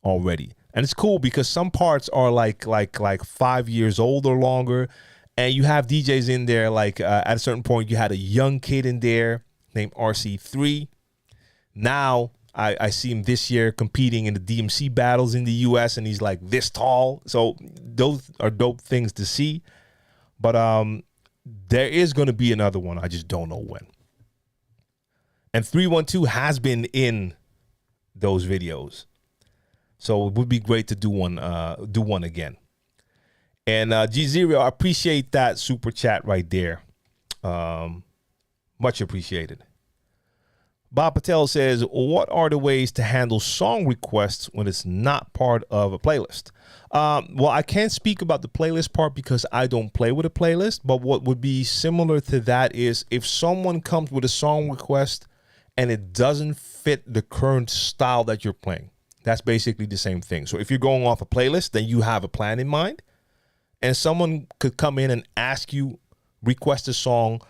already. And it's cool because some parts are like 5 years old or longer. And you have DJs in there, like at a certain point, you had a young kid in there. named RC3. Now I see him this year competing in the DMC battles in the US, and he's like this tall. So those are dope things to see. But there is going to be another one. I just don't know when. And 312 has been in those videos. So it would be great to do one again. And G0, I appreciate that super chat right there. Much appreciated. Bob Patel says, what are the ways to handle song requests when it's not part of a playlist? Well, I can't speak about the playlist part because I don't play with a playlist. But what would be similar to that is if someone comes with a song request and it doesn't fit the current style that you're playing, that's basically the same thing. So if you're going off a playlist, then you have a plan in mind. And someone could come in and ask you, request a song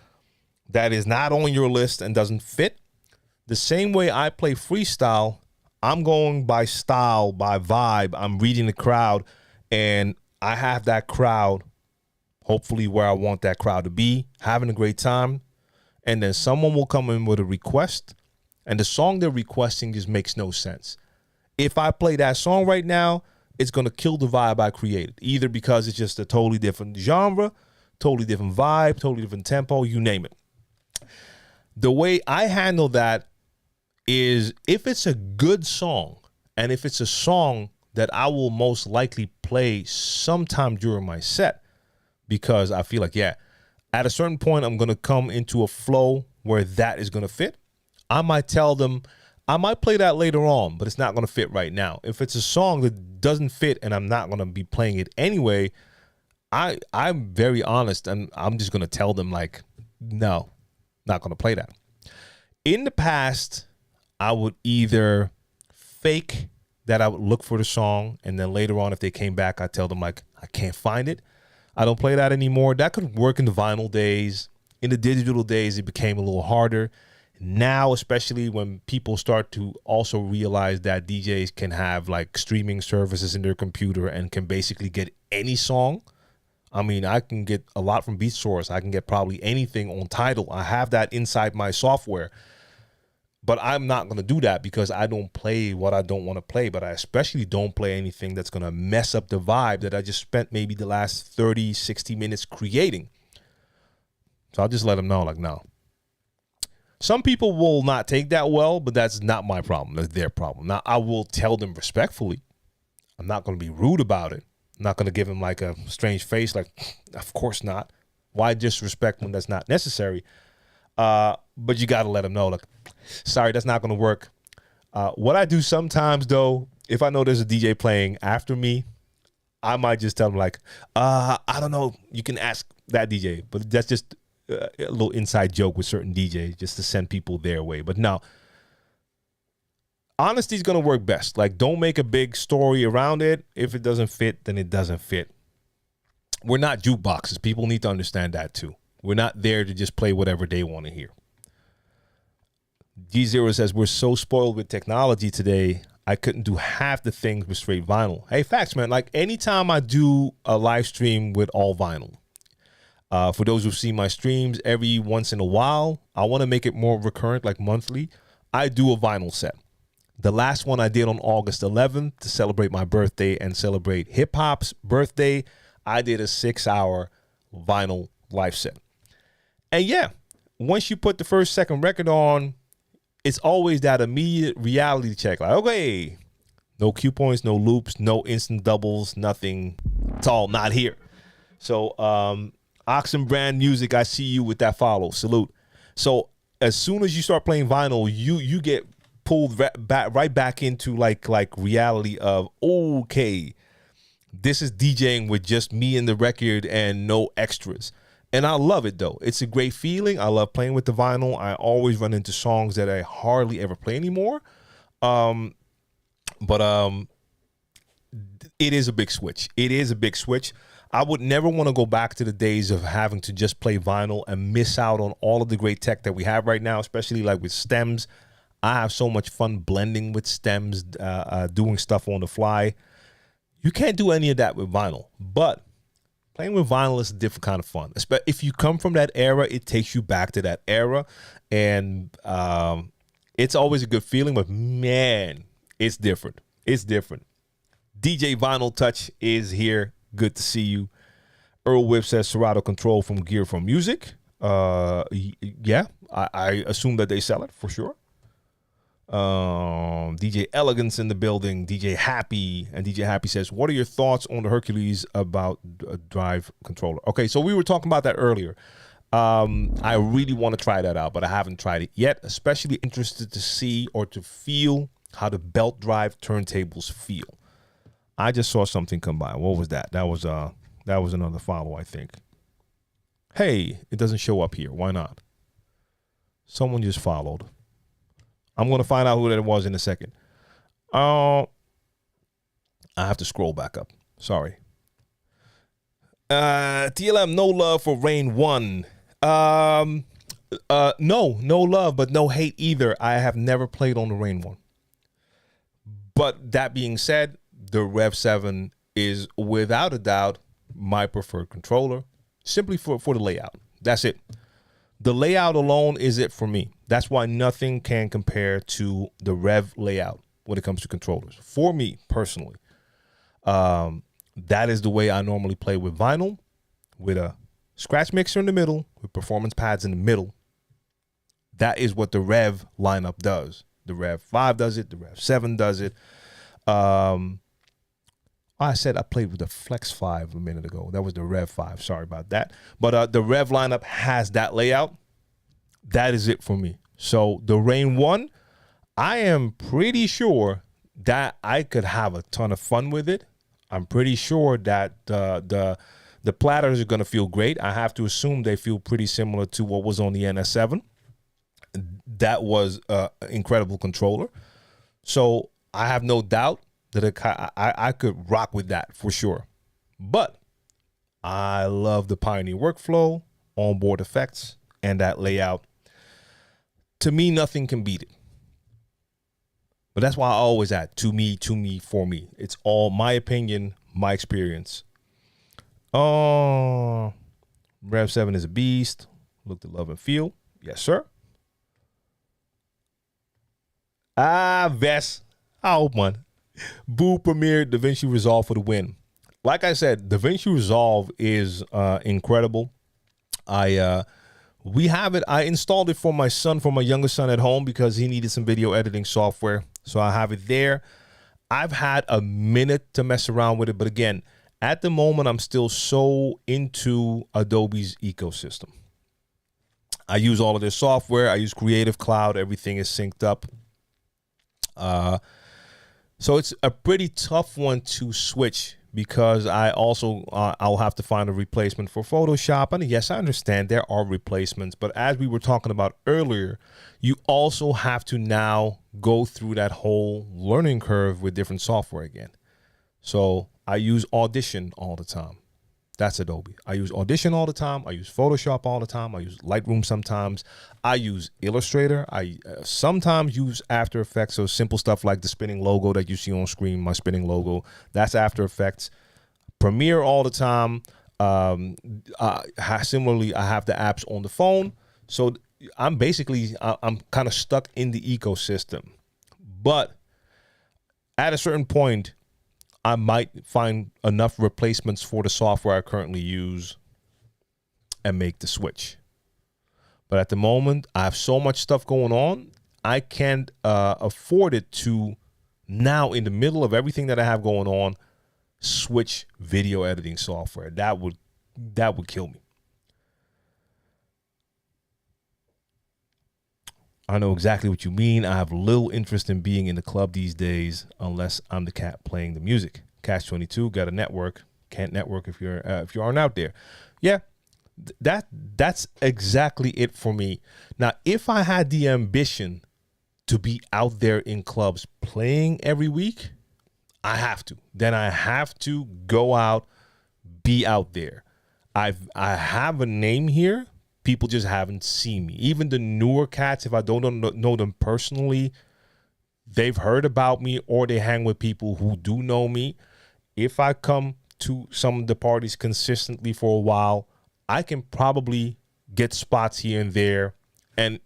that is not on your list and doesn't fit. The same way I play freestyle, I'm going by style, by vibe. I'm reading the crowd, and I have that crowd, hopefully where I want that crowd to be, having a great time. And then someone will come in with a request, and the song they're requesting just makes no sense. If I play that song right now, it's going to kill the vibe I created, either because it's just a totally different genre, totally different vibe, totally different tempo, you name it. The way I handle that is if it's a good song and if it's a song that I will most likely play sometime during my set, because I feel like, yeah, at a certain point, I'm going to come into a flow where that is going to fit. I might tell them, I might play that later on, but it's not going to fit right now. If it's a song that doesn't fit and I'm not going to be playing it anyway, I'm very honest, and I'm just going to tell them, like, no, not going to play that. In the past, I would either fake that I would look for the song, and then later on, if they came back, I tell them, like, I can't find it. I don't play that anymore. That could work in the vinyl days. In the digital days, it became a little harder. Now, especially when people start to also realize that DJs can have like streaming services in their computer and can basically get any song. I mean, I can get a lot from BeatSource. I can get probably anything on Tidal. I have that inside my software. But I'm not going to do that because I don't play what I don't want to play. But I especially don't play anything that's going to mess up the vibe that I just spent maybe the last 30, 60 minutes creating. So I'll just let them know, like, no. Some people will not take that well, but that's not my problem. That's their problem. Now, I will tell them respectfully. I'm not going to be rude about it. I'm not going to give them like a strange face, like, of course not. Why disrespect when that's not necessary? But you got to let them know, like, sorry, that's not going to work. What I do sometimes, though, if I know there's a DJ playing after me, I might just tell them, like, I don't know. You can ask that DJ, but that's just a little inside joke with certain DJs just to send people their way. But no, honesty is going to work best. Like, don't make a big story around it. If it doesn't fit, then it doesn't fit. We're not jukeboxes. People need to understand that too. We're not there to just play whatever they want to hear. G0 says, we're so spoiled with technology today, I couldn't do half the things with straight vinyl. Hey, facts, man. Like, anytime I do a live stream with all vinyl, for those who've seen my streams, every once in a while, I want to make it more recurrent, like monthly. I do a vinyl set. The last one I did on August 11th to celebrate my birthday and celebrate hip hop's birthday, I did a 6-hour vinyl live set. And yeah, once you put the first, second record on, it's always that immediate reality check. Like, okay, no cue points, no loops, no instant doubles, nothing. It's all not here. So, Oxen Brand Music, I see you with that follow. Salute. So as soon as you start playing vinyl, you get pulled right back into like reality of, okay, this is DJing with just me and the record and no extras. And I love it, though. It's a great feeling. I love playing with the vinyl. I always run into songs that I hardly ever play anymore. But it is a big switch. It is a big switch. I would never want to go back to the days of having to just play vinyl and miss out on all of the great tech that we have right now, especially like with stems. I have so much fun blending with stems, doing stuff on the fly. You can't do any of that with vinyl, but playing with vinyl is a different kind of fun. If you come from that era, it takes you back to that era. And it's always a good feeling, but man, it's different. It's different. DJ Vinyl Touch is here. Good to see you. Earl Whip says Serato Control from Gear from Music. Yeah, I assume that they sell it for sure. DJ Elegance in the building. DJ Happy. And DJ Happy says, what are your thoughts on the Hercules about a drive controller? Okay, so we were talking about that earlier. I really want to try that out, but I haven't tried it yet. Especially interested to see or to feel how the belt drive turntables feel. I just saw something come by. What was that? That was another follow, I think. Hey, it doesn't show up here. Why not? Someone just followed. I'm going to find out who that was in a second. I have to scroll back up. Sorry. TLM, no love for Rain 1. No love, but no hate either. I have never played on the Rain 1. But that being said, the Rev 7 is without a doubt my preferred controller, simply for the layout. That's it. The layout alone is it for me. That's why nothing can compare to the Rev layout when it comes to controllers. For me, personally, that is the way I normally play with vinyl, with a scratch mixer in the middle, with performance pads in the middle. That is what the Rev lineup does. The Rev 5 does it. The Rev 7 does it. I said I played with the Flex 5 a minute ago. That was the Rev 5. Sorry about that. But the Rev lineup has that layout. That is it for me. So the Rain 1, I am pretty sure that I could have a ton of fun with it. I'm pretty sure that the platters are going to feel great. I have to assume they feel pretty similar to what was on the NS7. That was an incredible controller. So I have no doubt that I could rock with that for sure. But I love the Pioneer workflow, onboard effects, and that layout. To me, nothing can beat it. But that's why I always add to me, for me. It's all my opinion, my experience. Oh, Rev 7 is a beast. Look to love and feel. Yes, sir. Vest. I hope one. Boo premiered DaVinci Resolve for the win. Like I said, DaVinci Resolve is incredible. We have it. I installed it for my son, for my youngest son at home, because he needed some video editing software. So I have it there. I've had a minute to mess around with it. But again, at the moment, I'm still so into Adobe's ecosystem. I use all of their software. I use Creative Cloud. Everything is synced up. So it's a pretty tough one to switch, because I also I'll have to find a replacement for Photoshop. And yes, I understand there are replacements, but as we were talking about earlier, you also have to now go through that whole learning curve with different software again. So I use Audition all the time. That's Adobe. I use Audition all the time. I use Photoshop all the time. I use Lightroom sometimes. I use Illustrator. I sometimes use After Effects. So simple stuff like the spinning logo that you see on screen, my spinning logo, that's After Effects. Premiere all the time. Similarly, I have the apps on the phone. So I'm kind of stuck in the ecosystem. But at a certain point, I might find enough replacements for the software I currently use and make the switch. But at the moment, I have so much stuff going on, I can't afford it to now, in the middle of everything that I have going on, switch video editing software. That would kill me. I know exactly what you mean. I have little interest in being in the club these days unless I'm the cat playing the music. Catch 22, got a network. Can't network if you aren't out there. Yeah, that's exactly it for me. Now, if I had the ambition to be out there in clubs playing every week, I have to. Then I have to go out, be out there. I have a name here. People just haven't seen me. Even the newer cats, if I don't know them personally, they've heard about me or they hang with people who do know me. If I come to some of the parties consistently for a while, I can probably get spots here and there and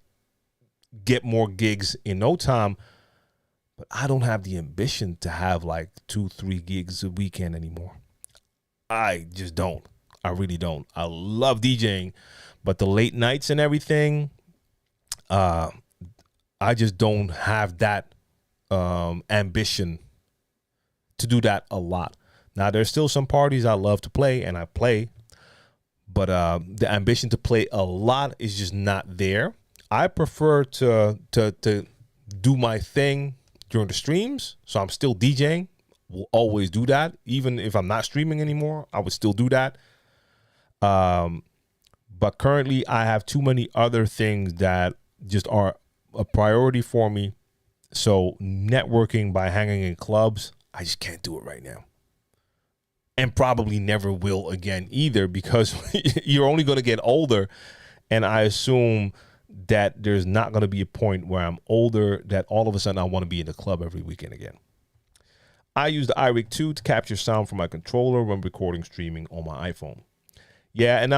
get more gigs in no time. But I don't have the ambition to have like 2-3 gigs a weekend anymore. I just don't. I really don't. I love DJing, but the late nights and everything, I just don't have that ambition to do that a lot. Now, there's still some parties I love to play, and I play, but the ambition to play a lot is just not there. I prefer to do my thing during the streams, so I'm still DJing. Will always do that. Even if I'm not streaming anymore, I would still do that. But currently, I have too many other things that just are a priority for me. So networking by hanging in clubs, I just can't do it right now. And probably never will again either, because you're only going to get older. And I assume that there's not going to be a point where I'm older that all of a sudden I want to be in the club every weekend again. I use the iRig 2 to capture sound from my controller when recording streaming on my iPhone. Yeah, and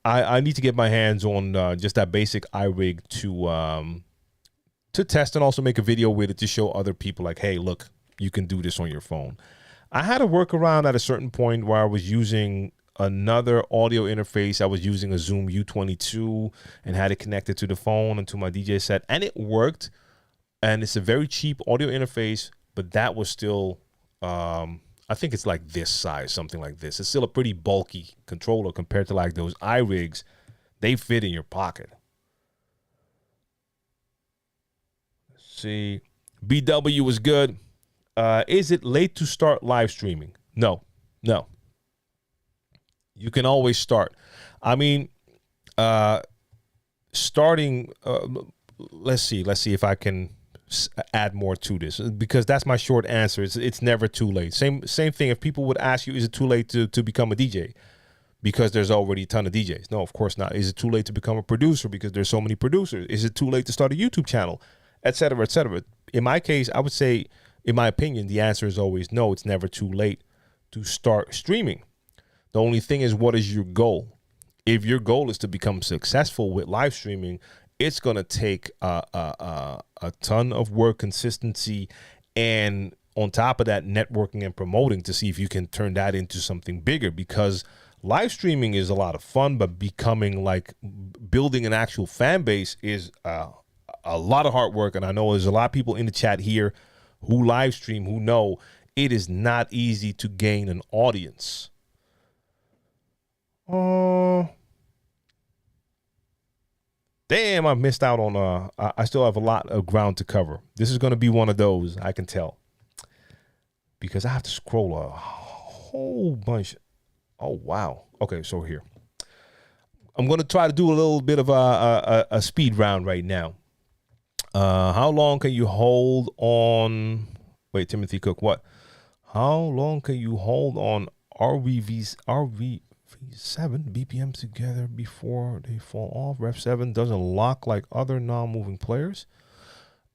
I need to get my hands on just that basic iRig to test and also make a video with it to show other people like, hey, look, you can do this on your phone. I had a workaround at a certain point where I was using another audio interface. I was using a Zoom U22 and had it connected to the phone and to my DJ set, and it worked. And it's a very cheap audio interface, but that was still, I think it's like this size, something like this. It's still a pretty bulky controller compared to like those iRigs. They fit in your pocket. Let's see. BW was good. Is it late to start live streaming? No. You can always start. I mean, starting, let's see if I can add more to this, because that's my short answer. It's never too late. Same thing. If people would ask you, is it too late to become a DJ? Because there's already a ton of DJs. No, of course not. Is it too late to become a producer? Because there's so many producers. Is it too late to start a YouTube channel? Et cetera, et cetera. In my case, I would say, in my opinion, the answer is always no. It's never too late to start streaming. The only thing is, what is your goal? If your goal is to become successful with live streaming, it's going to take a ton of work, consistency, and on top of that, networking and promoting to see if you can turn that into something bigger, because live streaming is a lot of fun, but becoming like building an actual fan base is a lot of hard work. And I know there's a lot of people in the chat here who live stream, who know it is not easy to gain an audience. Damn, I missed out on, I still have a lot of ground to cover. This is going to be one of those, I can tell, because I have to scroll a whole bunch. Oh, wow. Okay, so here. I'm going to try to do a little bit of a speed round right now. How long can you hold on? Wait, Timothy Cook, what? How long can you hold on RV7 BPMs together before they fall off? Rev 7 doesn't lock like other non-moving players.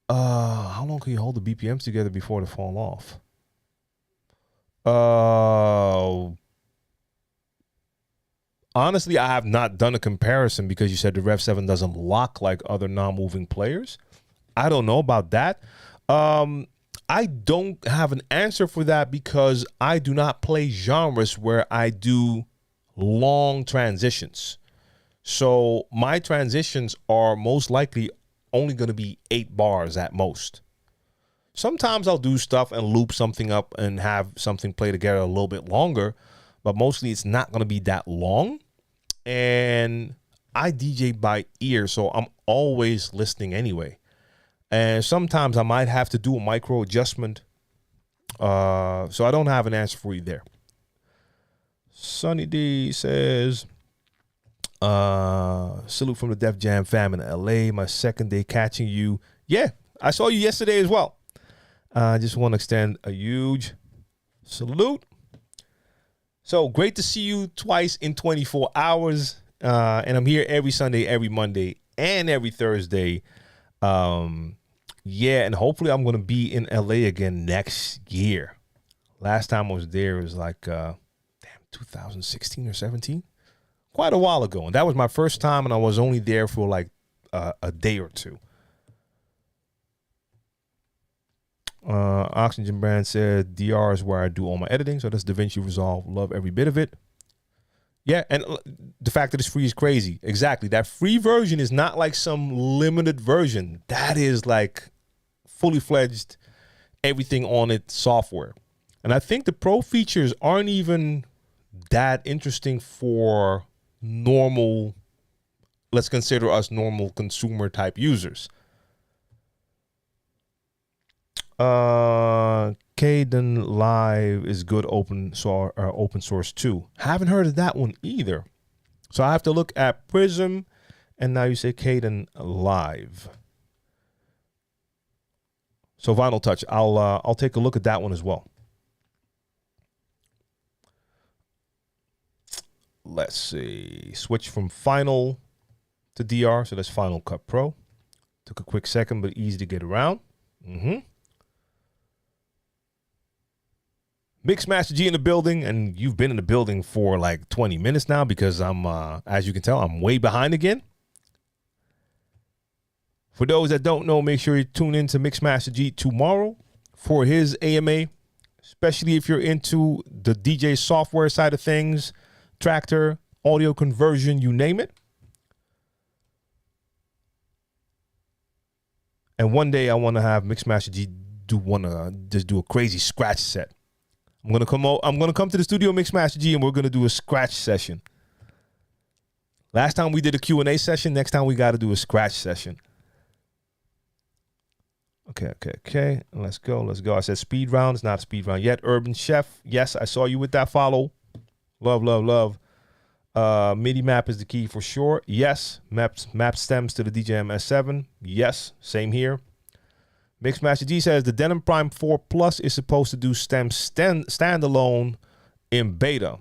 How long can you hold the BPMs together before they fall off? Honestly, I have not done a comparison, because you said the Rev 7 doesn't lock like other non-moving players. I don't know about that. I don't have an answer for that, because I do not play genres where I do long transitions. So my transitions are most likely only going to be 8 bars at most. Sometimes I'll do stuff and loop something up and have something play together a little bit longer, but mostly it's not going to be that long. And I DJ by ear, so I'm always listening anyway. And sometimes I might have to do a micro adjustment. So I don't have an answer for you there. Sunny D says, salute from the Def Jam fam in LA. My second day catching you. Yeah, I saw you yesterday as well. I just want to extend a huge salute. So great to see you twice in 24 hours. And I'm here every Sunday, every Monday, and every Thursday. Yeah, and hopefully I'm going to be in LA again next year. Last time I was there was like 2016 or 17, quite a while ago, and that was my first time, and I was only there for like a day or two. Oxygen Brand said DR is where I do all my editing, so that's DaVinci Resolve. Love every bit of it. Yeah, and the fact that it's free is crazy. Exactly. That free version is not like some limited version. That is like fully fledged, everything on it software. And I think the pro features aren't even that interesting for normal, let's consider us normal consumer type users. Kden Live is good open source too. Haven't heard of that one either. So I have to look at Prism, and now you say Kden Live. So Vinyl Touch, I'll take a look at that one as well. Let's see. Switch from Final to DR, so that's Final Cut Pro. Took a quick second, but easy to get around. Mixmaster G in the building, and you've been in the building for like 20 minutes now because I'm, as you can tell, I'm way behind again. For those that don't know, make sure you tune in to Mixmaster G tomorrow for his AMA, especially if you're into the DJ software side of things, Tractor, audio conversion, you name it. And one day I want to have Mixmaster G just do a crazy scratch set. I'm gonna come to the studio, Mixmaster G, and we're gonna do a scratch session. Last time we did a Q&A session. Next time we got to do a scratch session. Okay. Let's go. I said speed round. It's not a speed round yet. Urban Chef. Yes, I saw you with that follow. Love. MIDI map is the key for sure. Yes. Map stems to the DJM S7. Yes. Same here. Mixmaster G says the Denon Prime 4 Plus is supposed to do stems standalone in beta.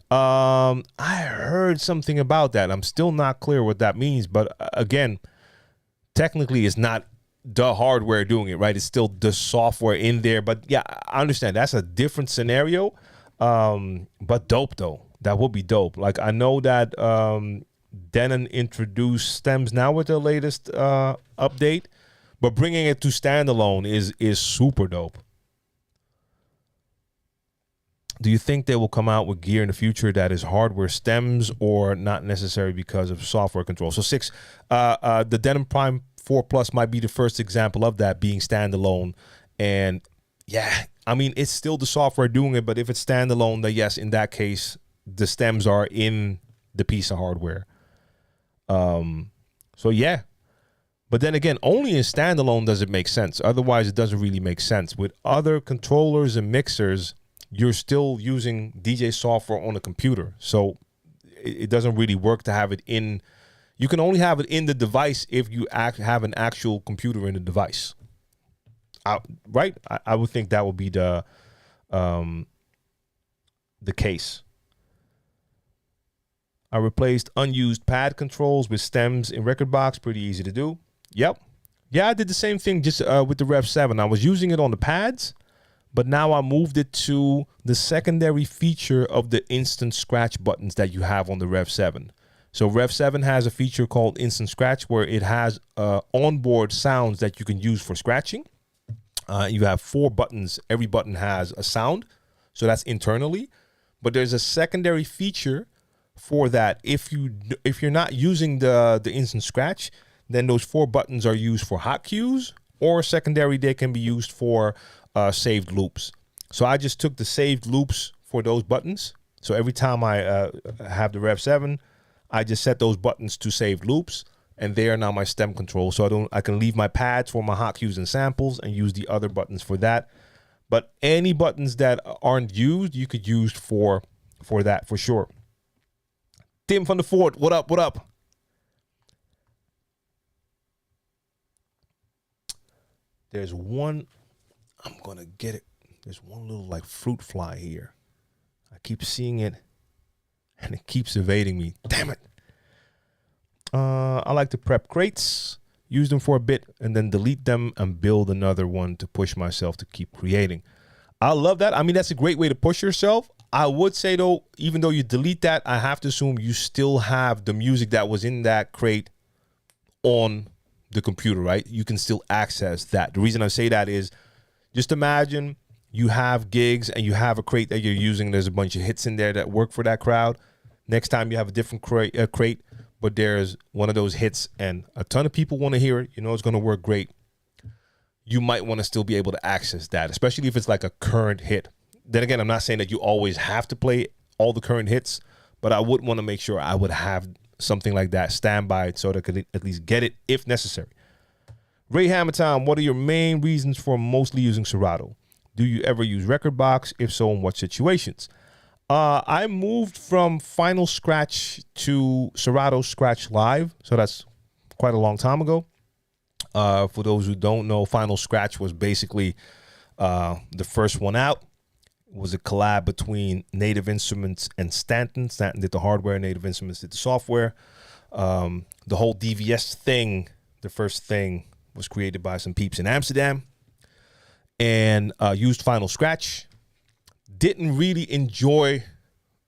I heard something about that. I'm still not clear what that means, but again, technically it's not the hardware doing it, right? It's still the software in there. But yeah, I understand that's a different scenario. But dope though. That would be dope. Like I know that Denon introduced stems now with the latest update. But bringing it to standalone is super dope. Do you think they will come out with gear in the future that is hardware stems or not necessary because of software control? So the Denon Prime 4 Plus might be the first example of that being standalone. And yeah, I mean, it's still the software doing it, but if it's standalone, then yes, in that case, the stems are in the piece of hardware. So yeah. But then again, only in standalone does it make sense. Otherwise, it doesn't really make sense. With other controllers and mixers, you're still using DJ software on a computer. So it doesn't really work to have it in. You can only have it in the device if you have an actual computer in the device. Right? I would think that would be the case. I replaced unused pad controls with stems in Rekordbox. Pretty easy to do. Yep. Yeah, I did the same thing just with the Rev 7. I was using it on the pads, but now I moved it to the secondary feature of the instant scratch buttons that you have on the Rev 7. So Rev 7 has a feature called Instant Scratch where it has onboard sounds that you can use for scratching. You have 4 buttons. Every button has a sound. So that's internally. But there's a secondary feature for that. If you're not using the Instant Scratch, then those 4 buttons are used for hot cues, or secondary, they can be used for saved loops. So I just took the saved loops for those buttons. So every time I have the Rev 7, I just set those buttons to saved loops, and they are now my stem control. So I can leave my pads for my hot cues and samples and use the other buttons for that. But any buttons that aren't used, you could use for that for sure. Tim van der Voort, what up? There's one, I'm going to get it. There's one little like fruit fly here. I keep seeing it and it keeps evading me. Damn it. I like to prep crates, use them for a bit and then delete them and build another one to push myself to keep creating. I love that. I mean, that's a great way to push yourself. I would say, though, even though you delete that, I have to assume you still have the music that was in that crate on the computer, right? You can still access that. The reason I say that is just imagine you have gigs and you have a crate that you're using. There's a bunch of hits in there that work for that crowd. Next time you have a different crate, but there's one of those hits and a ton of people want to hear it. You know it's going to work great. You might want to still be able to access that, especially if it's like a current hit. Then again, I'm not saying that you always have to play all the current hits, but I would want to make sure I would have something like that standby so that I could at least get it if necessary. Ray Hammertown, what are your main reasons for mostly using Serato? Do you ever use Rekordbox? If so, in what situations? I moved from Final Scratch to Serato Scratch Live, so that's quite a long time ago. For those who don't know, Final Scratch was basically the first one out. It was a collab between Native Instruments and Stanton. Stanton did the hardware, Native Instruments did the software. The whole DVS thing, the first thing, was created by some peeps in Amsterdam and used Final Scratch. Didn't really enjoy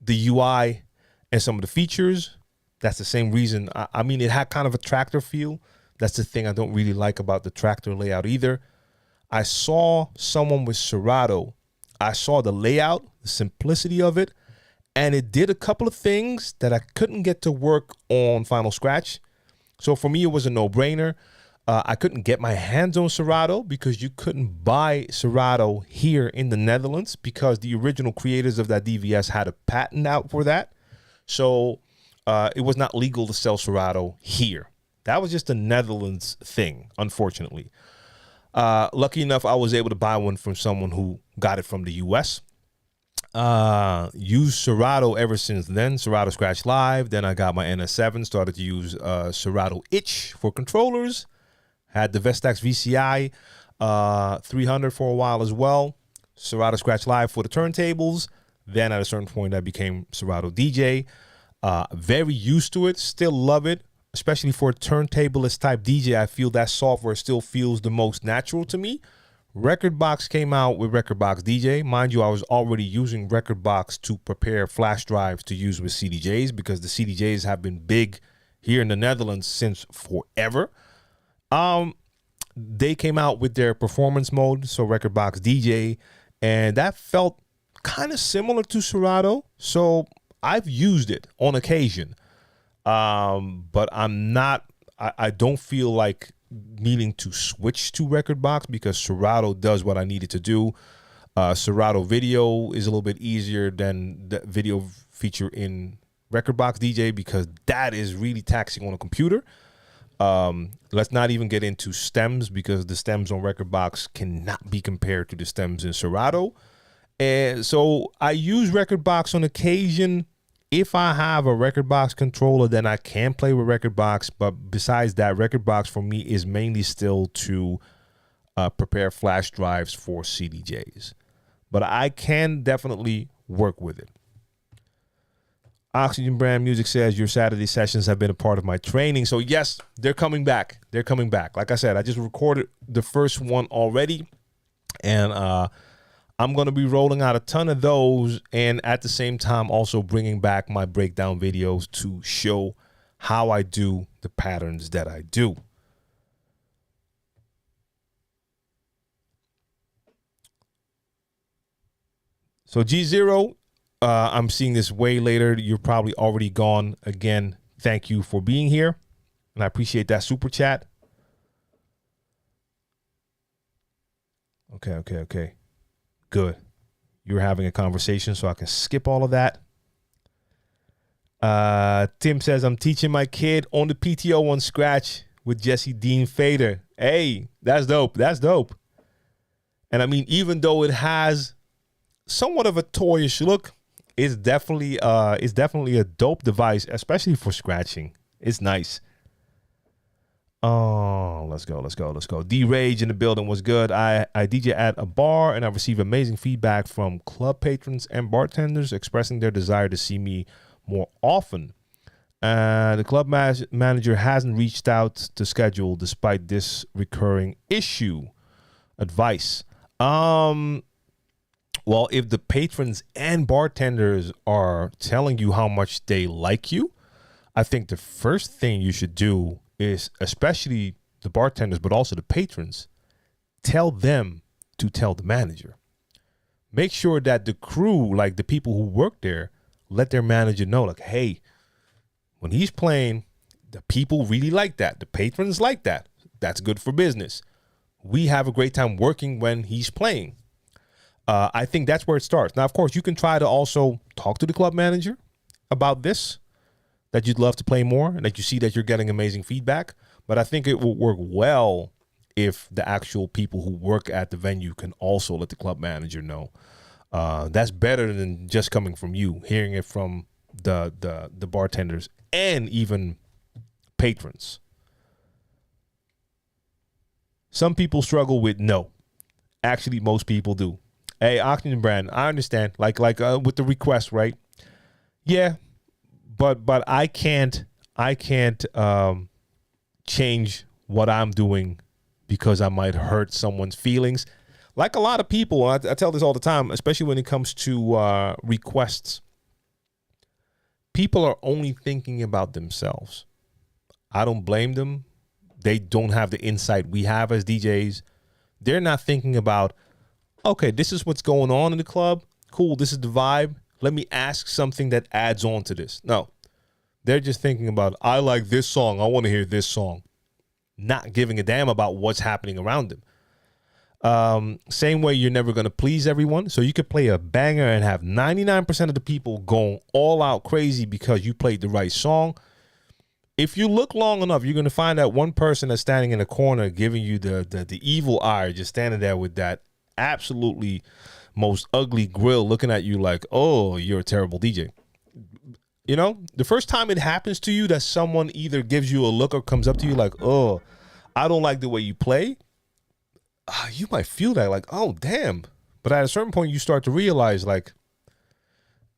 the UI and some of the features. That's the same reason. I mean, it had kind of a tractor feel. That's the thing I don't really like about the tractor layout either. I saw someone with Serato. I saw the layout, the simplicity of it, and it did a couple of things that I couldn't get to work on Final Scratch. So for me, it was a no-brainer. I couldn't get my hands on Serato because you couldn't buy Serato here in the Netherlands because the original creators of that DVS had a patent out for that. So it was not legal to sell Serato here. That was just a Netherlands thing, unfortunately. Lucky enough, I was able to buy one from someone who got it from the US. Used Serato ever since then, Serato Scratch Live. Then I got my NS7, started to use Serato Itch for controllers. Had the Vestax VCI 300 for a while as well. Serato Scratch Live for the turntables. Then at a certain point, I became Serato DJ. Very used to it, still love it. Especially for a turntablist type DJ, I feel that software still feels the most natural to me. Rekordbox came out with Rekordbox DJ. Mind you, I was already using Rekordbox to prepare flash drives to use with CDJs because the CDJs have been big here in the Netherlands since forever. They came out with their performance mode, so Rekordbox DJ, and that felt kind of similar to Serato. So I've used it on occasion. But I don't feel like needing to switch to Rekordbox because Serato does what I needed to do. Serato video is a little bit easier than the video feature in Rekordbox DJ because that is really taxing on a computer. Let's not even get into stems because the stems on Rekordbox cannot be compared to the stems in Serato. And so I use Rekordbox on occasion. If I have a Rekordbox controller, then I can play with Rekordbox. But besides that, Rekordbox for me is mainly still to prepare flash drives for CDJs. But I can definitely work with it. Oxygen Brand Music says your Saturday sessions have been a part of my training. So yes, they're coming back. They're coming back. Like I said, I just recorded the first one already. And I'm going to be rolling out a ton of those and at the same time also bringing back my breakdown videos to show how I do the patterns that I do. So G0, I'm seeing this way later. You're probably already gone. Again, thank you for being here. And I appreciate that super chat. Okay. Good. You're having a conversation, so I can skip all of that. Tim says, I'm teaching my kid on the PTO on Scratch with Jesse Dean Fader. Hey, that's dope. That's dope. And I mean, even though it has somewhat of a toyish look, it's definitely a dope device, especially for scratching. It's nice. Oh, let's go. D-Rage in the building was good. I DJ at a bar and I received amazing feedback from club patrons and bartenders expressing their desire to see me more often. The club manager hasn't reached out to schedule despite this recurring issue. Advice. Well, if the patrons and bartenders are telling you how much they like you, I think the first thing you should do is, especially the bartenders, but also the patrons, tell them to tell the manager. Make sure that the crew, like the people who work there, let their manager know, like, hey, when he's playing, the people really like that. The patrons like that. That's good for business. We have a great time working when he's playing. I think that's where it starts. Now, of course, you can try to also talk to the club manager about this, that you'd love to play more and that you see that you're getting amazing feedback. But I think it will work well if the actual people who work at the venue can also let the club manager know. That's better than just coming from you, hearing it from the bartenders and even patrons. Some people struggle with no. Actually, most people do. Hey, Oxygen Brand, I understand. Like with the request, right? Yeah, but I can't change what I'm doing because I might hurt someone's feelings. Like a lot of people, I tell this all the time, especially when it comes to requests. People are only thinking about themselves. I don't blame them. They don't have the insight we have as DJs. They're not thinking about, okay, this is what's going on in the club. Cool, this is the vibe. Let me ask something that adds on to this. No, they're just thinking about, I like this song. I want to hear this song. Not giving a damn about what's happening around them. Same way you're never going to please everyone. So you could play a banger and have 99% of the people going all out crazy because you played the right song. If you look long enough, you're going to find that one person that's standing in the corner giving you the evil eye, just standing there with that absolutely most ugly grill looking at you like, oh, you're a terrible DJ. You know, the first time it happens to you that someone either gives you a look or comes up to you like, oh, I don't like the way you play. You might feel that like, oh, damn. But at a certain point, you start to realize like,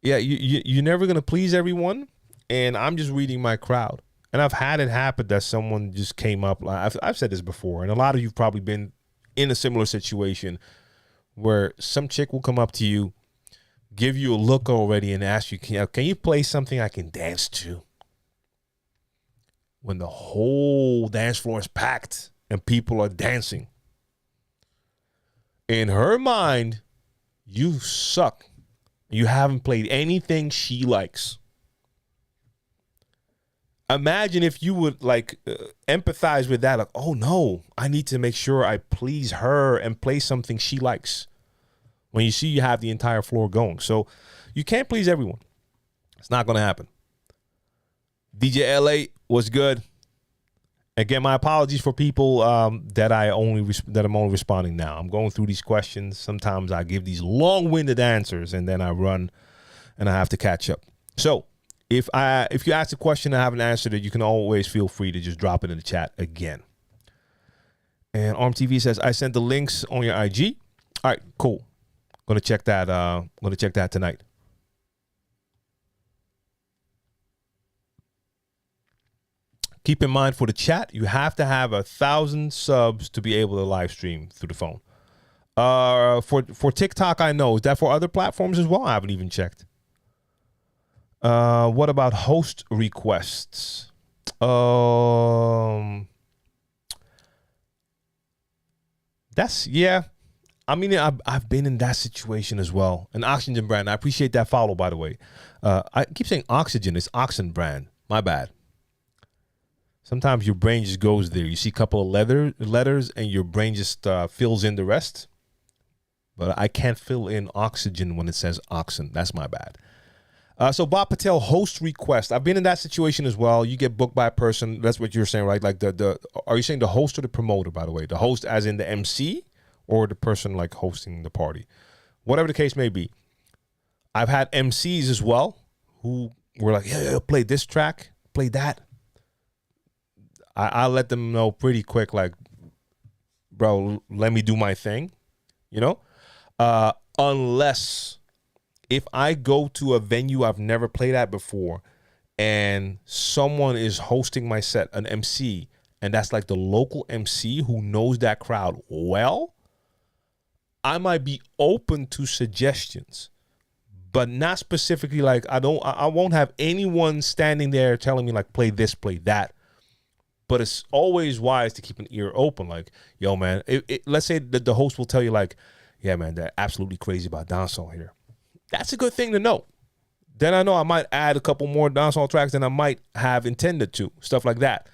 yeah, you're never going to please everyone. And I'm just reading my crowd. And I've had it happen that someone just came up. I've said this before, and a lot of you've probably been in a similar situation where some chick will come up to you, give you a look already, and ask you, can you play something I can dance to? When the whole dance floor is packed and people are dancing. In her mind, you suck. You haven't played anything she likes. Imagine if you would empathize with that. Like, oh no, I need to make sure I please her and play something she likes. When you see you have the entire floor going. So you can't please everyone. It's not going to happen. DJ LA was good. Again, my apologies for people that I'm only responding now. I'm going through these questions. Sometimes I give these long-winded answers and then I run and I have to catch up. So if you ask a question and I haven't answered it, you can always feel free to just drop it in the chat again. And Arm TV says, I sent the links on your IG. All right, cool. Gonna check that. Gonna check that tonight. Keep in mind for the chat, you have to have 1,000 subs to be able to live stream through the phone. For TikTok, I know. Is that for other platforms as well? I haven't even checked. What about host requests? Yeah. I mean, I've been in that situation as well. An Oxygen Brand. I appreciate that follow, by the way. I keep saying Oxygen. It's Oxen Brand. My bad. Sometimes your brain just goes there. You see a couple of letters and your brain just fills in the rest. But I can't fill in oxygen when it says oxen. That's my bad. So Bob Patel, host request. I've been in that situation as well. You get booked by a person. That's what you're saying, right? Like are you saying the host or the promoter, by the way? The host as in the MC or the person like hosting the party? Whatever the case may be. I've had MCs as well who were like, yeah, play this track, play that. I let them know pretty quick, like, bro, let me do my thing, you know? Unless if I go to a venue I've never played at before and someone is hosting my set, an MC, and that's like the local MC who knows that crowd well, I might be open to suggestions, but not specifically like I won't have anyone standing there telling me like play this, play that. But it's always wise to keep an ear open. Like, yo, man, let's say that the host will tell you like, yeah, man, they're absolutely crazy about dancehall here. That's a good thing to know. Then I know I might add a couple more dancehall tracks than I might have intended to, stuff like that.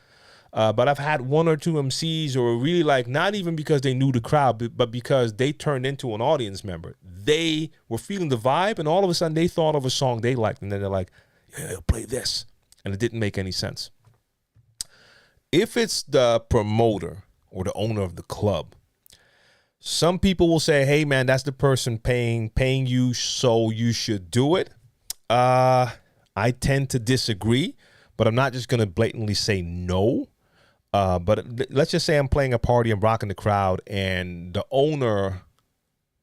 But I've had one or two MCs or really like, not even because they knew the crowd, but because they turned into an audience member. They were feeling the vibe, and all of a sudden they thought of a song they liked, and then they're like, yeah, play this. And it didn't make any sense. If it's the promoter or the owner of the club, some people will say, hey, man, that's the person paying you, so you should do it. I tend to disagree, but I'm not just going to blatantly say no. But let's just say I'm playing a party and rocking the crowd, and the owner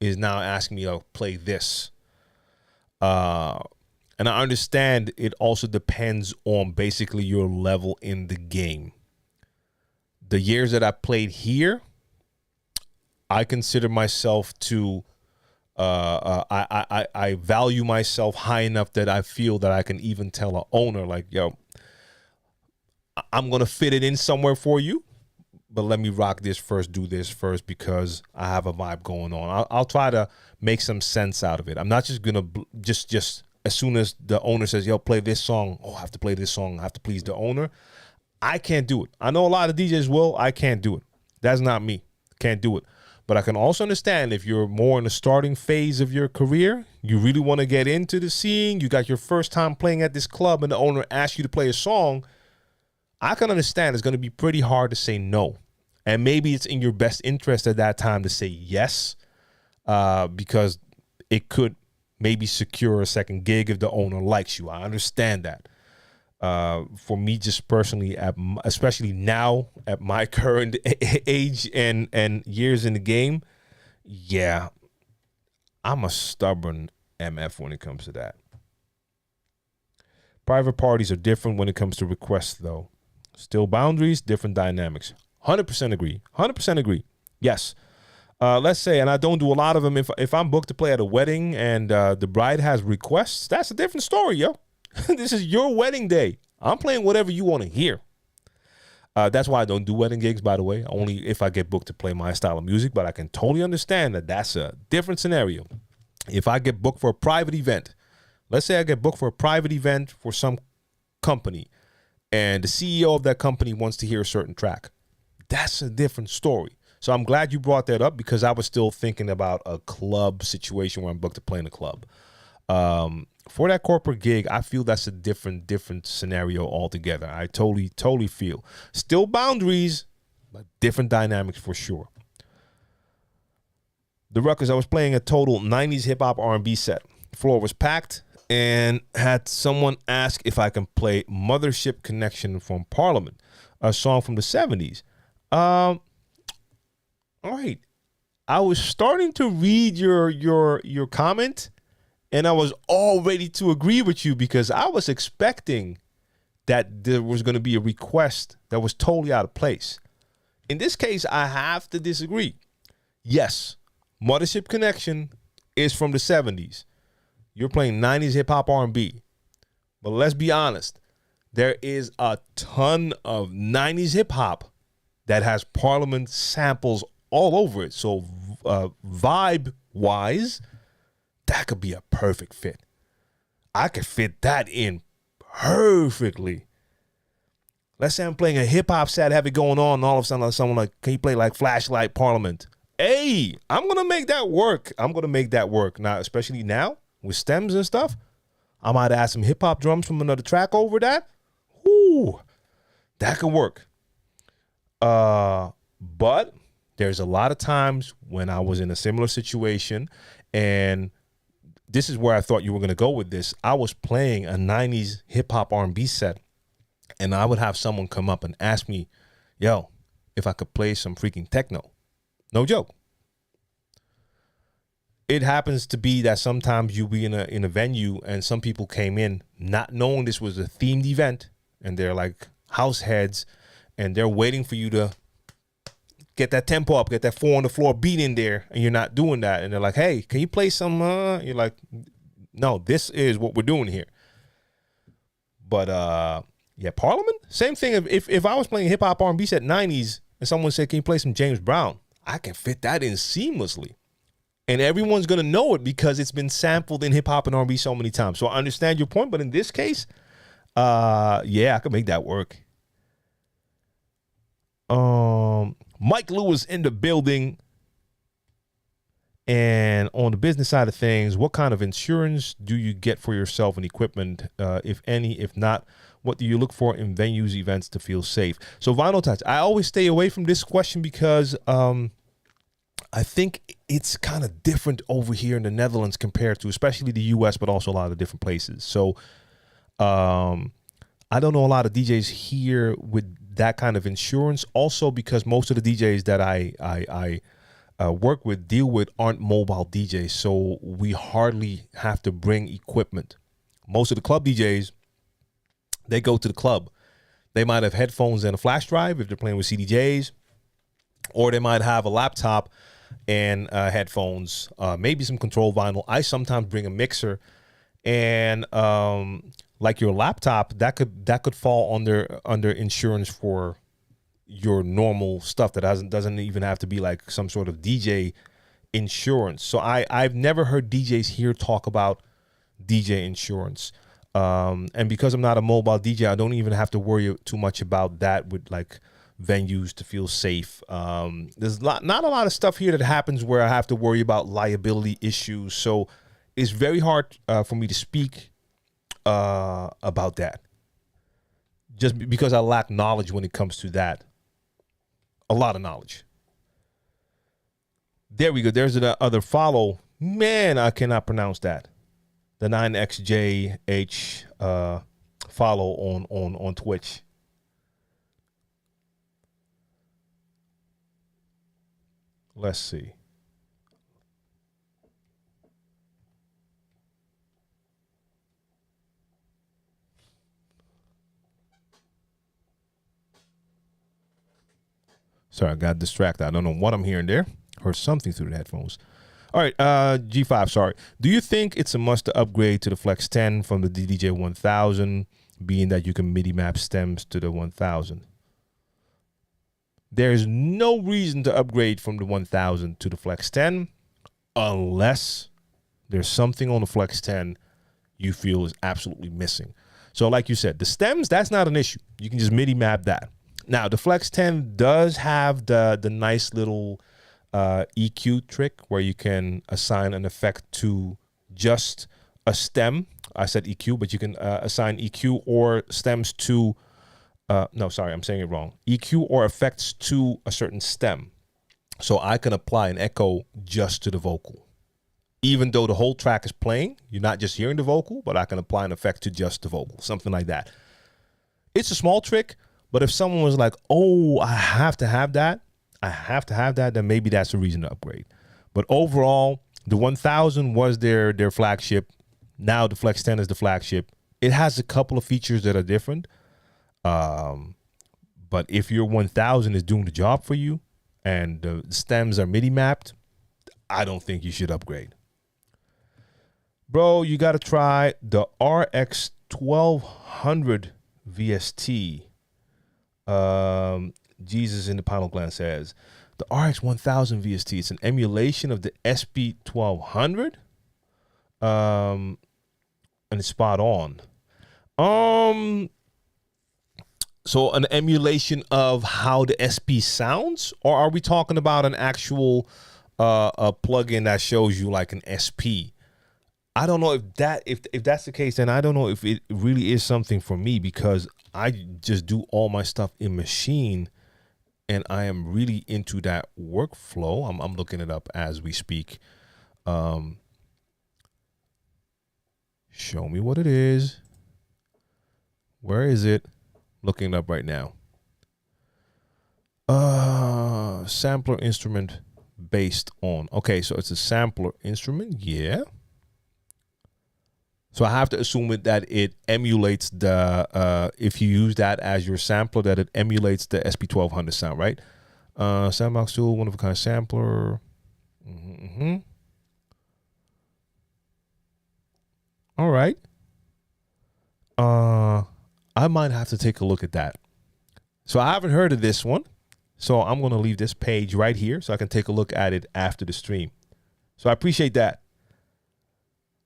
is now asking me to play this. And I understand it also depends on basically your level in the game. The years that I played here, I consider myself to, I value myself high enough that I feel that I can even tell an owner like, yo, I'm going to fit it in somewhere for you, but let me rock this first, do this first, because I have a vibe going on. I'll try to make some sense out of it. I'm not just going to just as soon as the owner says, yo, play this song, I have to play this song, I have to please the owner. I can't do it. I know a lot of DJs will. I can't do it. That's not me. Can't do it. But I can also understand if you're more in the starting phase of your career, you really want to get into the scene, you got your first time playing at this club and the owner asks you to play a song, I can understand it's going to be pretty hard to say no. And maybe it's in your best interest at that time to say yes, because it could maybe secure a second gig if the owner likes you. I understand that. For me, just personally, especially now at my current age and years in the game, yeah, I'm a stubborn MF when it comes to that. Private parties are different when it comes to requests, though. Still boundaries, different dynamics. 100% agree. 100% agree. Yes. Let's say, and I don't do a lot of them. If I'm booked to play at a wedding and the bride has requests, that's a different story, yo. This is your wedding day. I'm playing whatever you want to hear. That's why I don't do wedding gigs, by the way. Only if I get booked to play my style of music. But I can totally understand that that's a different scenario. If I get booked for a private event, let's say I get booked for a private event for some company, and the CEO of that company wants to hear a certain track, that's a different story. So I'm glad you brought that up, because I was still thinking about a club situation where I'm booked to play in a club. For that corporate gig, I feel that's a different scenario altogether. I totally feel. Still boundaries, but different dynamics for sure. The Ruckus, I was playing a total 90s hip-hop R&B set. The floor was packed and had someone ask if I can play Mothership Connection from Parliament, a song from the 70s. All right. I was starting to read your comment, and I was all ready to agree with you, because I was expecting that there was going to be a request that was totally out of place. In this case, I have to disagree. Yes, Mothership Connection is from the 70s. You're playing 90s hip-hop R&B. But let's be honest. There is a ton of 90s hip-hop that has Parliament samples all over it. So vibe-wise, that could be a perfect fit. I could fit that in perfectly. Let's say I'm playing a hip-hop set, have it going on, and all of a sudden someone like, can you play like Flashlight Parliament? Hey, I'm going to make that work. Now, especially now with stems and stuff, I might add some hip-hop drums from another track over that. Ooh, that could work. But there's a lot of times when I was in a similar situation, and this is where I thought you were going to go with this. I was playing a 90s hip-hop R&B set, and I would have someone come up and ask me, yo, if I could play some freaking techno. No joke. It happens to be that sometimes you'll be in a venue, and some people came in not knowing this was a themed event, and they're like house heads, and they're waiting for you to get that tempo up, get that 4 on the floor beat in there, and you're not doing that. And they're like, hey, can you play some? You're like, no, this is what we're doing here. But yeah, Parliament, same thing. If I was playing hip hop R&B set 90s and someone said, can you play some James Brown? I can fit that in seamlessly. And everyone's going to know it because it's been sampled in hip hop and R&B so many times. So I understand your point, but in this case, yeah, I could make that work. Mike Lewis in the building. And on the business side of things, what kind of insurance do you get for yourself and equipment, if any? If not, what do you look for in venues, events to feel safe? So Vinyl Touch, I always stay away from this question because I think it's kind of different over here in the Netherlands compared to especially the U.S., but also a lot of different places. So I don't know a lot of DJs here with that kind of insurance. Also because most of the DJs that I work with, deal with, aren't mobile DJs, so we hardly have to bring equipment. Most of the club DJs, they go to the club. They might have headphones and a flash drive if they're playing with CDJs, or they might have a laptop and headphones, maybe some control vinyl. I sometimes bring a mixer, and like your laptop, that could fall under insurance for your normal stuff that doesn't even have to be like some sort of DJ insurance. So I've never heard DJs here talk about DJ insurance. And because I'm not a mobile DJ, I don't even have to worry too much about that with like venues to feel safe. There's not a lot of stuff here that happens where I have to worry about liability issues. So it's very hard for me to speak about that, just because I lack knowledge when it comes to that. A lot of knowledge. There we go. There's another follow. Man, I cannot pronounce that. The 9XJH follow on Twitch. Let's see. Sorry, I got distracted. I don't know what I'm hearing there. Heard something through the headphones. All right, G5, sorry. Do you think it's a must to upgrade to the Flex 10 from the DDJ 1000, being that you can MIDI map stems to the 1000? There is no reason to upgrade from the 1000 to the Flex 10 unless there's something on the Flex 10 you feel is absolutely missing. So like you said, the stems, that's not an issue. You can just MIDI map that. Now, the Flex 10 does have the nice little EQ trick where you can assign an effect to just a stem. I said EQ, but you can assign EQ or stems to, no, sorry, I'm saying it wrong. EQ or effects to a certain stem. So I can apply an echo just to the vocal. Even though the whole track is playing, you're not just hearing the vocal, but I can apply an effect to just the vocal, something like that. It's a small trick. But if someone was like, oh, I have to have that, then maybe that's a reason to upgrade. But overall, the 1000 was their flagship. Now the Flex 10 is the flagship. It has a couple of features that are different. But if your 1000 is doing the job for you and the stems are MIDI mapped, I don't think you should upgrade. Bro, you got to try the RX 1200 VST. Jesus in the Panel Gland says the RX 1000 VST. It's an emulation of the SP 1200. And it's spot on. So an emulation of how the SP sounds, or are we talking about an actual a plugin that shows you like an SP? I don't know if that's the case, then I don't know if it really is something for me, because I just do all my stuff in Machine, and I am really into that workflow. I'm looking it up as we speak. Show me what it is. Where is it? Looking it up right now. Sampler instrument based on. Okay, so it's a sampler instrument. Yeah. So I have to assume that it emulates the, if you use that as your sampler, that it emulates the SP1200 sound, right? Sandbox tool, one of a kind sampler. All right. I might have to take a look at that. So I haven't heard of this one. So I'm going to leave this page right here so I can take a look at it after the stream. So I appreciate that.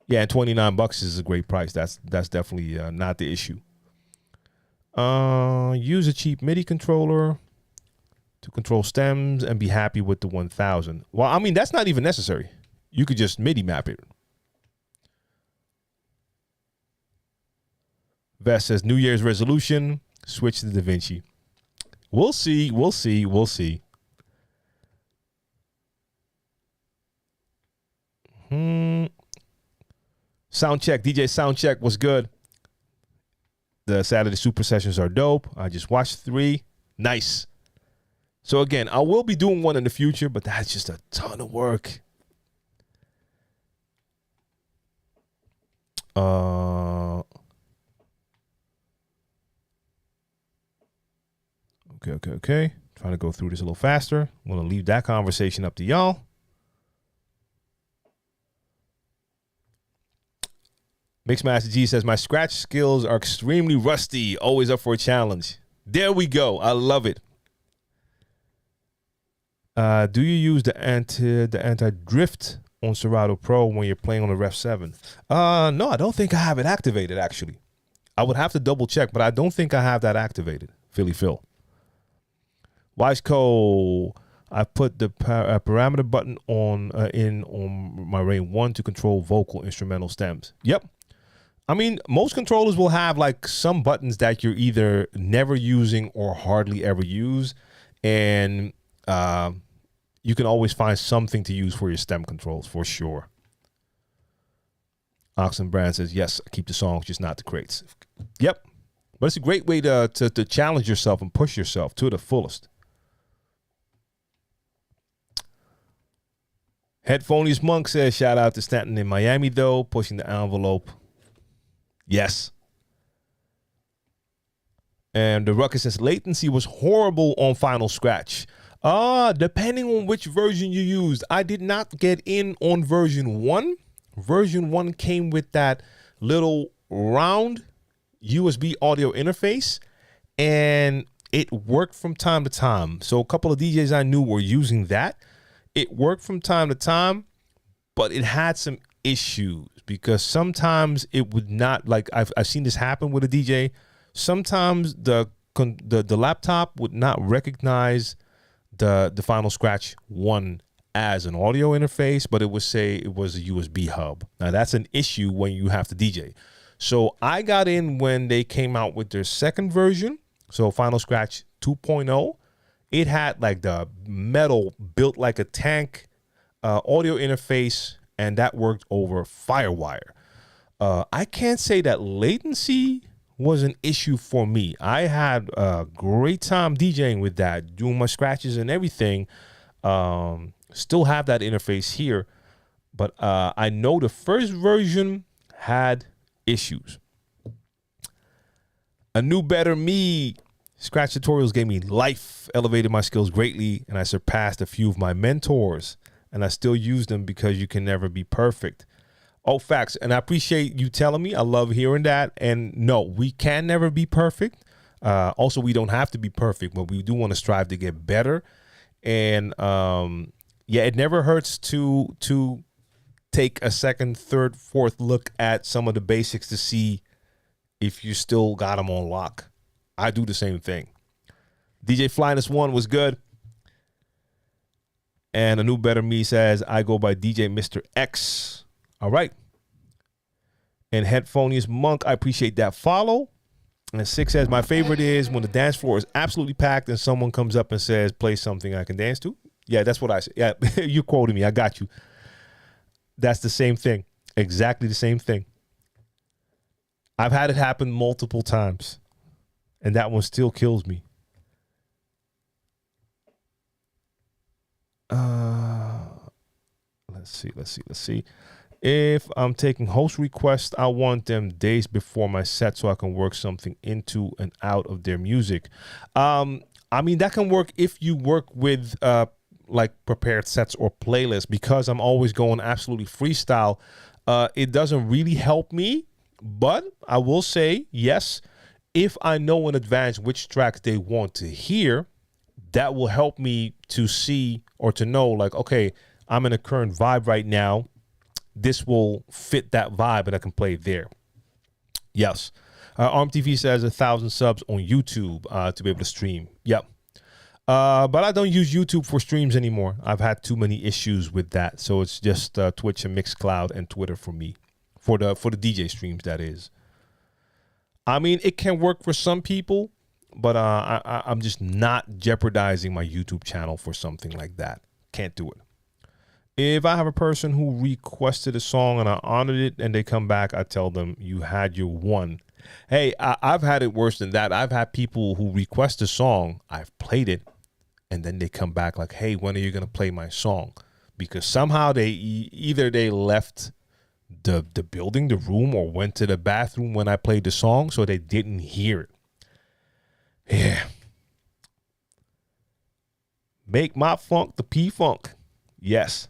Yeah, and $29 is a great price. That's definitely not the issue. Use a cheap MIDI controller to control stems and be happy with the 1000. Well, I mean, that's not even necessary. You could just MIDI map it. Vest says New Year's resolution, switch to DaVinci. We'll see. Sound check. DJ Sound check was good. The Saturday Super Sessions are dope. I just watched 3. Nice. So again, I will be doing one in the future, but that's just a ton of work. Okay. Trying to go through this a little faster. I'm going to leave that conversation up to y'all. Mixmaster G says, my scratch skills are extremely rusty. Always up for a challenge. There we go. I love it. Do you use the anti-drift on Serato Pro when you're playing on the Ref 7? No, I don't think I have it activated, actually. I would have to double check, but I don't think I have that activated. Philly Phil. Wiseco, I put the parameter button on my Rain 1 to control vocal instrumental stems. Yep. I mean, most controllers will have like some buttons that you're either never using or hardly ever use. And you can always find something to use for your stem controls, for sure. Oxen Brand says, yes, keep the songs, just not the crates. Yep. But it's a great way to challenge yourself and push yourself to the fullest. Headphoniest Monk says, shout out to Stanton in Miami, though, pushing the envelope. Yes. And the Ruckus says, latency was horrible on Final Scratch. Depending on which version you used. I did not get in on version 1. Version 1 came with that little round USB audio interface, and it worked from time to time. So a couple of DJs I knew were using that. It worked from time to time, but it had some issues because sometimes it would not, like I've seen this happen with a DJ. Sometimes the laptop would not recognize the Final Scratch 1 as an audio interface, but it would say it was a USB hub. Now that's an issue when you have to DJ. So I got in when they came out with their second version. So Final Scratch 2.0. It had like the metal built like a tank audio interface, and that worked over Firewire. I can't say that latency was an issue for me. I had a great time DJing with that, doing my scratches and everything. Still have that interface here, but I know the first version had issues. A new better me. Scratch tutorials gave me life, elevated my skills greatly, and I surpassed a few of my mentors, and I still use them because you can never be perfect. Oh, facts. And I appreciate you telling me. I love hearing that. And no, we can never be perfect. Also, we don't have to be perfect, but we do want to strive to get better. And yeah, it never hurts to take a second, third, fourth look at some of the basics to see if you still got them on lock. I do the same thing. DJ Flyness 1 was good. And a new better me says, I go by DJ Mr. X. All right. And Headphoniest Monk, I appreciate that follow. And 6 says, my favorite is when the dance floor is absolutely packed and someone comes up and says, play something I can dance to. Yeah, that's what I said. Yeah, you quoted me. I got you. That's the same thing. Exactly the same thing. I've had it happen multiple times. And that one still kills me. Let's see. If I'm taking host requests, I want them days before my set so I can work something into and out of their music. I mean, that can work if you work with like prepared sets or playlists. Because I'm always going absolutely freestyle, it doesn't really help me. But I will say, yes, if I know in advance which tracks they want to hear, that will help me to see or to know, like, okay, I'm in a current vibe right now. This will fit that vibe and I can play it there. Yes. ArmTV says 1,000 subs on YouTube to be able to stream. Yep. But I don't use YouTube for streams anymore. I've had too many issues with that. So it's just Twitch and Mixcloud and Twitter for me. For the DJ streams, that is. I mean, it can work for some people, but I'm just not jeopardizing my YouTube channel for something like that. Can't do it. If I have a person who requested a song and I honored it and they come back, I tell them, you had your one. Hey, I've had it worse than that. I've had people who request a song, I've played it, and then they come back like, hey, when are you going to play my song? Because somehow either they left the building, the room, or went to the bathroom when I played the song, so they didn't hear it. Yeah. Make my funk the P-Funk. Yes.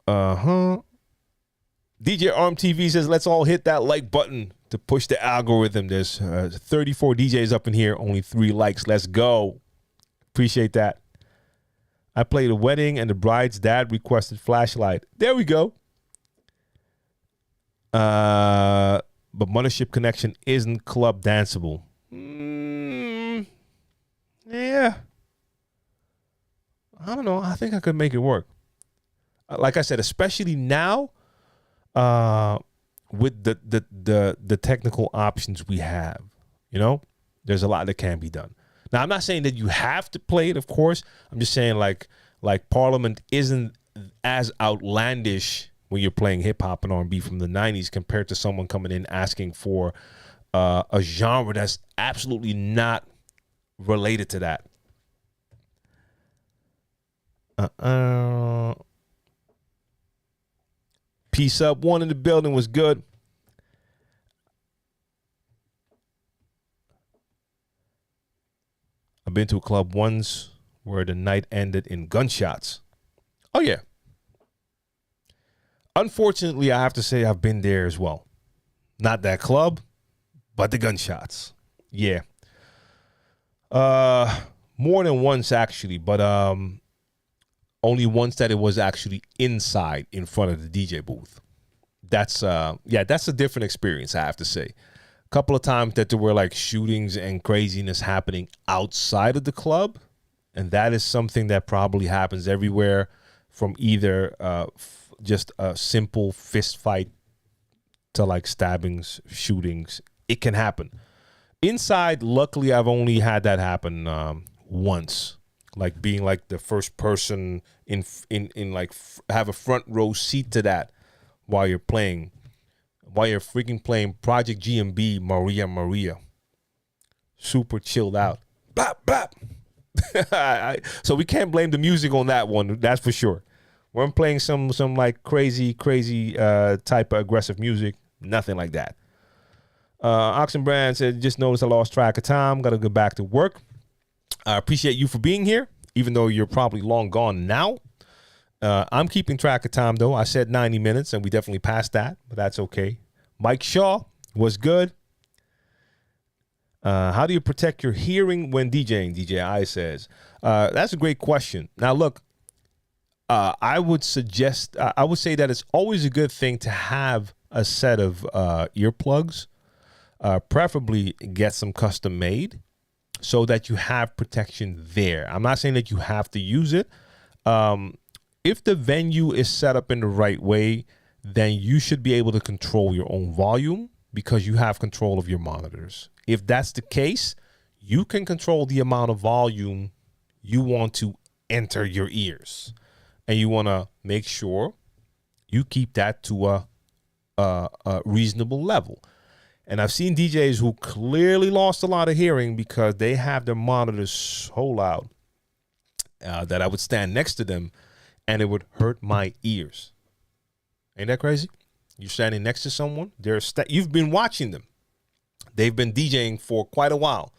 DJ Arm TV says, let's all hit that like button to push the algorithm. There's 34 DJs up in here, only 3 likes. Let's go. Appreciate that. I played a wedding and the bride's dad requested flashlight. There we go. But Mothership Connection isn't club danceable. Yeah. I don't know. I think I could make it work. Like I said, especially now, with the technical options we have, you know, there's a lot that can be done. Now, I'm not saying that you have to play it, of course. I'm just saying like Parliament isn't as outlandish when you're playing hip hop and R&B from the 90s compared to someone coming in asking for a genre that's absolutely not related to that. Peace up. One in the building was good. I've been to a club once where the night ended in gunshots. Oh, yeah. Unfortunately, I have to say I've been there as well. Not that club, but the gunshots. Yeah. More than once, actually, but only once that it was actually inside in front of the DJ booth. That's that's a different experience, I have to say. A couple of times that there were like shootings and craziness happening outside of the club, and that is something that probably happens everywhere, from either just a simple fist fight to like stabbings, shootings. It can happen. Inside, luckily, I've only had that happen once. Like being like the first person in like have a front row seat to that while you're freaking playing Project GMB Maria. Super chilled out. Bop, bop. So we can't blame the music on that one. That's for sure. When I'm playing some like crazy type of aggressive music, nothing like that. Oxenbrand said, just noticed I lost track of time. Got to go back to work. I appreciate you for being here, even though you're probably long gone now. I'm keeping track of time, though. I said 90 minutes, and we definitely passed that, but that's okay. Mike Shaw was good. How do you protect your hearing when DJing? DJ I says. That's a great question. Now, look, I would say that it's always a good thing to have a set of earplugs, preferably get some custom made, so that you have protection there. I'm not saying that you have to use it. If the venue is set up in the right way, then you should be able to control your own volume because you have control of your monitors. If that's the case, you can control the amount of volume you want to enter your ears. And you want to make sure you keep that to a reasonable level. And I've seen DJs who clearly lost a lot of hearing because they have their monitors so loud that I would stand next to them and it would hurt my ears. Ain't that crazy? You're standing next to someone. You've been watching them. They've been DJing for quite a while.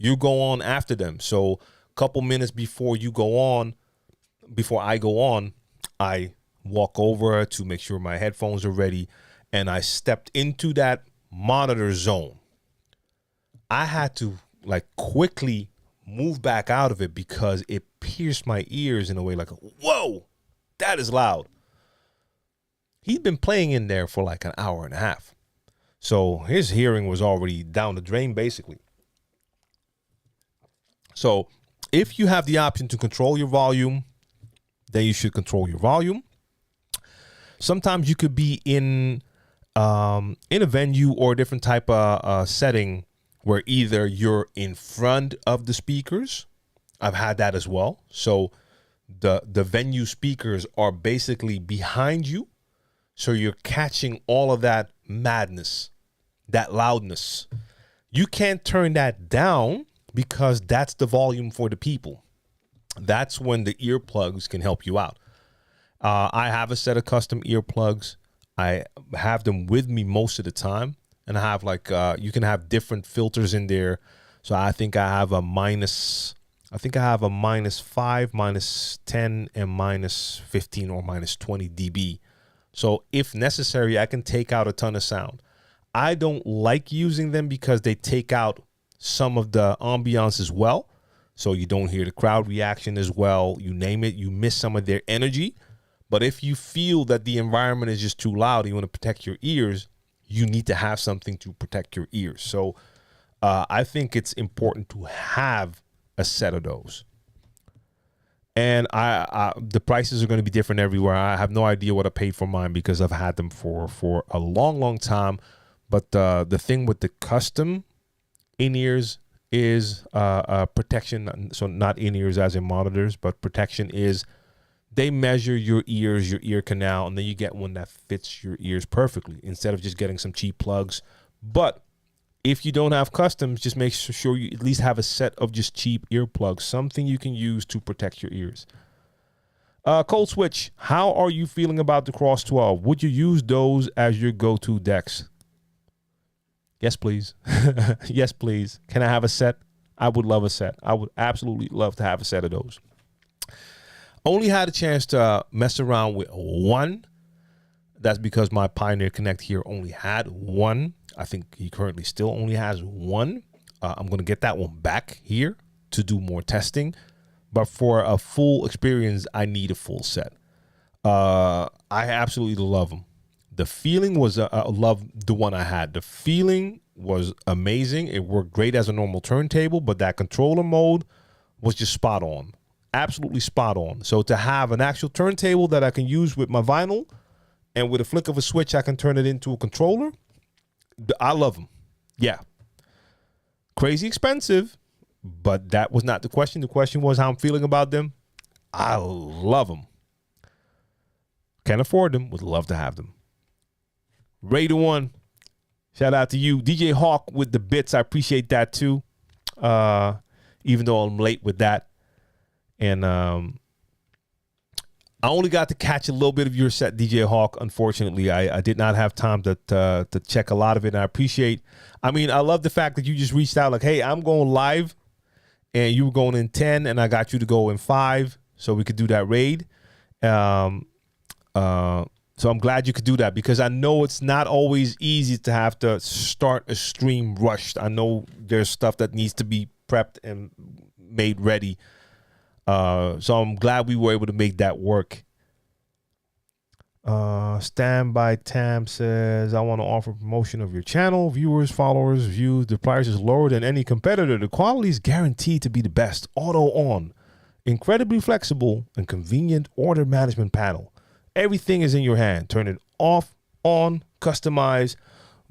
you go on after them. So a couple minutes before I go on, I walk over to make sure my headphones are ready, and I stepped into that monitor zone. I had to like quickly move back out of it because it pierced my ears in a way like, whoa, that is loud. He'd been playing in there for like an hour and a half. So his hearing was already down the drain, basically. So if you have the option to control your volume, then you should control your volume. Sometimes you could be in a venue or a different type of setting where either you're in front of the speakers. I've had that as well. So the venue speakers are basically behind you. So you're catching all of that madness, that loudness. You can't turn that down because that's the volume for the people. That's when the earplugs can help you out. I have a set of custom earplugs. I have them with me most of the time. And I have like, you can have different filters in there. So I think I have a -5, -10, and -15 or -20 dB. So if necessary, I can take out a ton of sound. I don't like using them because they take out some of the ambiance as well. So you don't hear the crowd reaction as well. You name it, you miss some of their energy. But if you feel that the environment is just too loud, you want to protect your ears, you need to have something to protect your ears. So I think it's important to have a set of those. And the prices are going to be different everywhere. I have no idea what I paid for mine because I've had them for a long, long time. But the thing with the custom in-ears is protection. So not in-ears as in monitors, but protection is they measure your ears, your ear canal, and then you get one that fits your ears perfectly instead of just getting some cheap plugs. But if you don't have customs, just make sure you at least have a set of just cheap earplugs, something you can use to protect your ears. Cold Switch, how are you feeling about the Cross 12? Would you use those as your go-to decks? Yes, please. Yes, please. Can I have a set? I would love a set. I would absolutely love to have a set of those. Only had a chance to mess around with one. That's because my Pioneer Connect here only had one. I think he currently still only has one. I'm going to get that one back here to do more testing. But for a full experience, I need a full set. I absolutely love them. The feeling was, I love the one I had. The feeling was amazing. It worked great as a normal turntable, but that controller mode was just spot on. Absolutely spot on. So to have an actual turntable that I can use with my vinyl, and with a flick of a switch, I can turn it into a controller. I love them. Yeah. Crazy expensive, but that was not the question. The question was how I'm feeling about them. I love them. Can't afford them. Would love to have them. Raider One, shout out to you. DJ Hawk with the bits. I appreciate that too. Even though I'm late with that. And I only got to catch a little bit of your set, DJ Hawk. Unfortunately, I did not have time to check a lot of it. And I appreciate, I love the fact that you just reached out like, hey, I'm going live. And you were going in 10 and I got you to go in 5 so we could do that raid. So I'm glad you could do that because I know it's not always easy to have to start a stream rushed. I know there's stuff that needs to be prepped and made ready. So I'm glad we were able to make that work. Standby Tam says, I want to offer promotion of your channel. Viewers, followers, views. The price is lower than any competitor. The quality is guaranteed to be the best. Auto on. Incredibly flexible and convenient order management panel. Everything is in your hand. Turn it off, on, customize.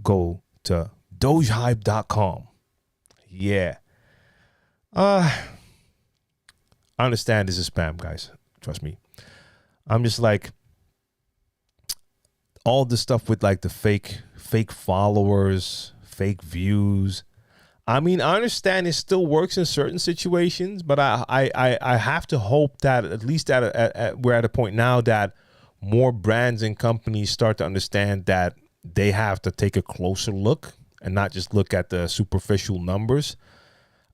Go to dogehype.com. Yeah. I understand this is spam, guys. Trust me. I'm just like, all the stuff with like the fake followers, fake views. I understand it still works in certain situations, but I have to hope that at least we're at a point now that more brands and companies start to understand that they have to take a closer look and not just look at the superficial numbers.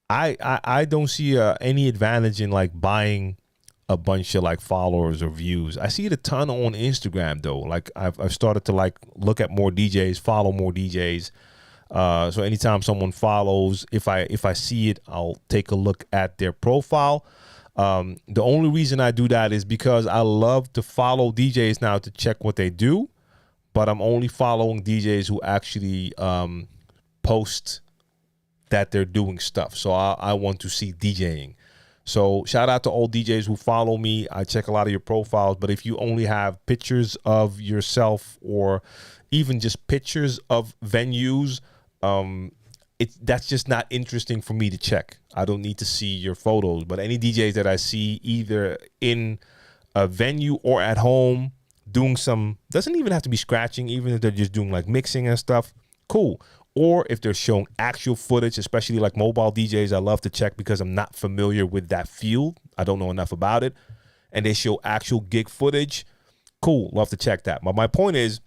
I don't see any advantage in like buying a bunch of like followers or views. I see it a ton on Instagram though. Like I've started to like look at more DJs, follow more DJs. So anytime someone follows, if I see it, I'll take a look at their profile. The only reason I do that is because I love to follow DJs now to check what they do, but I'm only following DJs who actually post that they're doing stuff. So I want to see DJing. So shout out to all DJs who follow me. I check a lot of your profiles, but if you only have pictures of yourself or even just pictures of venues, that's just not interesting for me to check. I don't need to see your photos, but any DJs that I see either in a venue or at home doing some, doesn't even have to be scratching, even if they're just doing like mixing and stuff, cool. Or if they're showing actual footage, especially like mobile DJs, I love to check because I'm not familiar with that field. I don't know enough about it. And they show actual gig footage. Cool, love to check that. But my point is,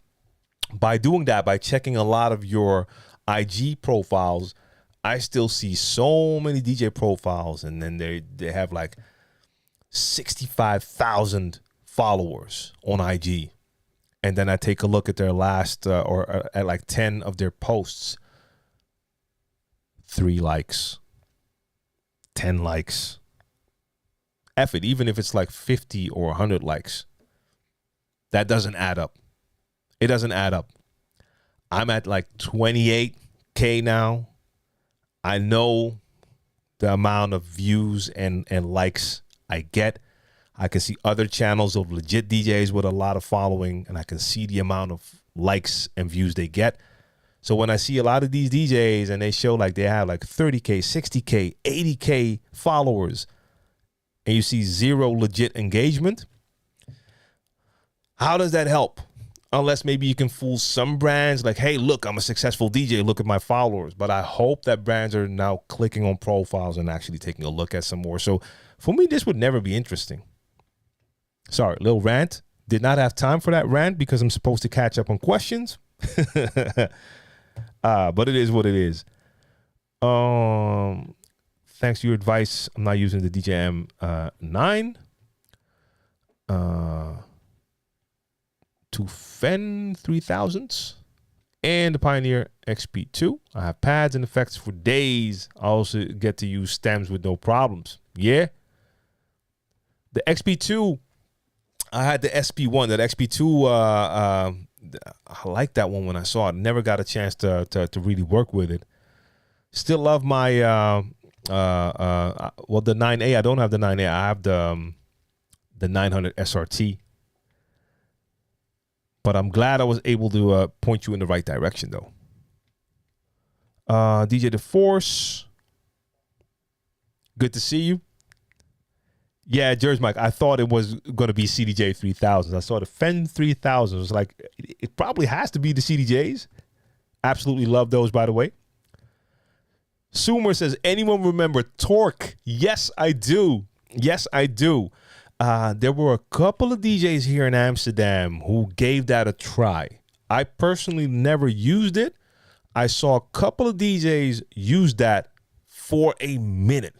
by doing that, by checking a lot of your IG profiles, I still see so many DJ profiles, and then they have like 65,000 followers on IG. And then I take a look at their last or at like 10 of their posts. 3 likes, 10 likes. F it, even if it's like 50 or 100 likes. That doesn't add up. It doesn't add up. I'm at like 28K now. I know the amount of views and likes I get. I can see other channels of legit DJs with a lot of following, and I can see the amount of likes and views they get. So when I see a lot of these DJs and they show like they have like 30K, 60K, 80K followers, and you see 0 legit engagement, how does that help? Unless maybe you can fool some brands like, hey, look, I'm a successful DJ. Look at my followers. But I hope that brands are now clicking on profiles and actually taking a look at some more. So for me, this would never be interesting. Sorry, little rant. Did not have time for that rant because I'm supposed to catch up on questions. But it is what it is. Thanks to your advice, I'm not using the DJM 9. To Fen 3000s and the Pioneer XP2. I have pads and effects for days. I also get to use stems with no problems. Yeah. The XP2, I had the SP1. That XP2, I liked that one when I saw it. Never got a chance to really work with it. Still love my, the 9A. I don't have the 9A. I have the 900 SRT. But I'm glad I was able to point you in the right direction, though. DJ The Force. Good to see you. Yeah, George Mike, I thought it was going to be CDJ 3000s. I saw the Fen 3000s. It was like, it probably has to be the CDJs. Absolutely love those, by the way. Sumer says, anyone remember Torque? Yes, I do. Yes, I do. There were a couple of DJs here in Amsterdam who gave that a try. I personally never used it. I saw a couple of DJs use that for a minute,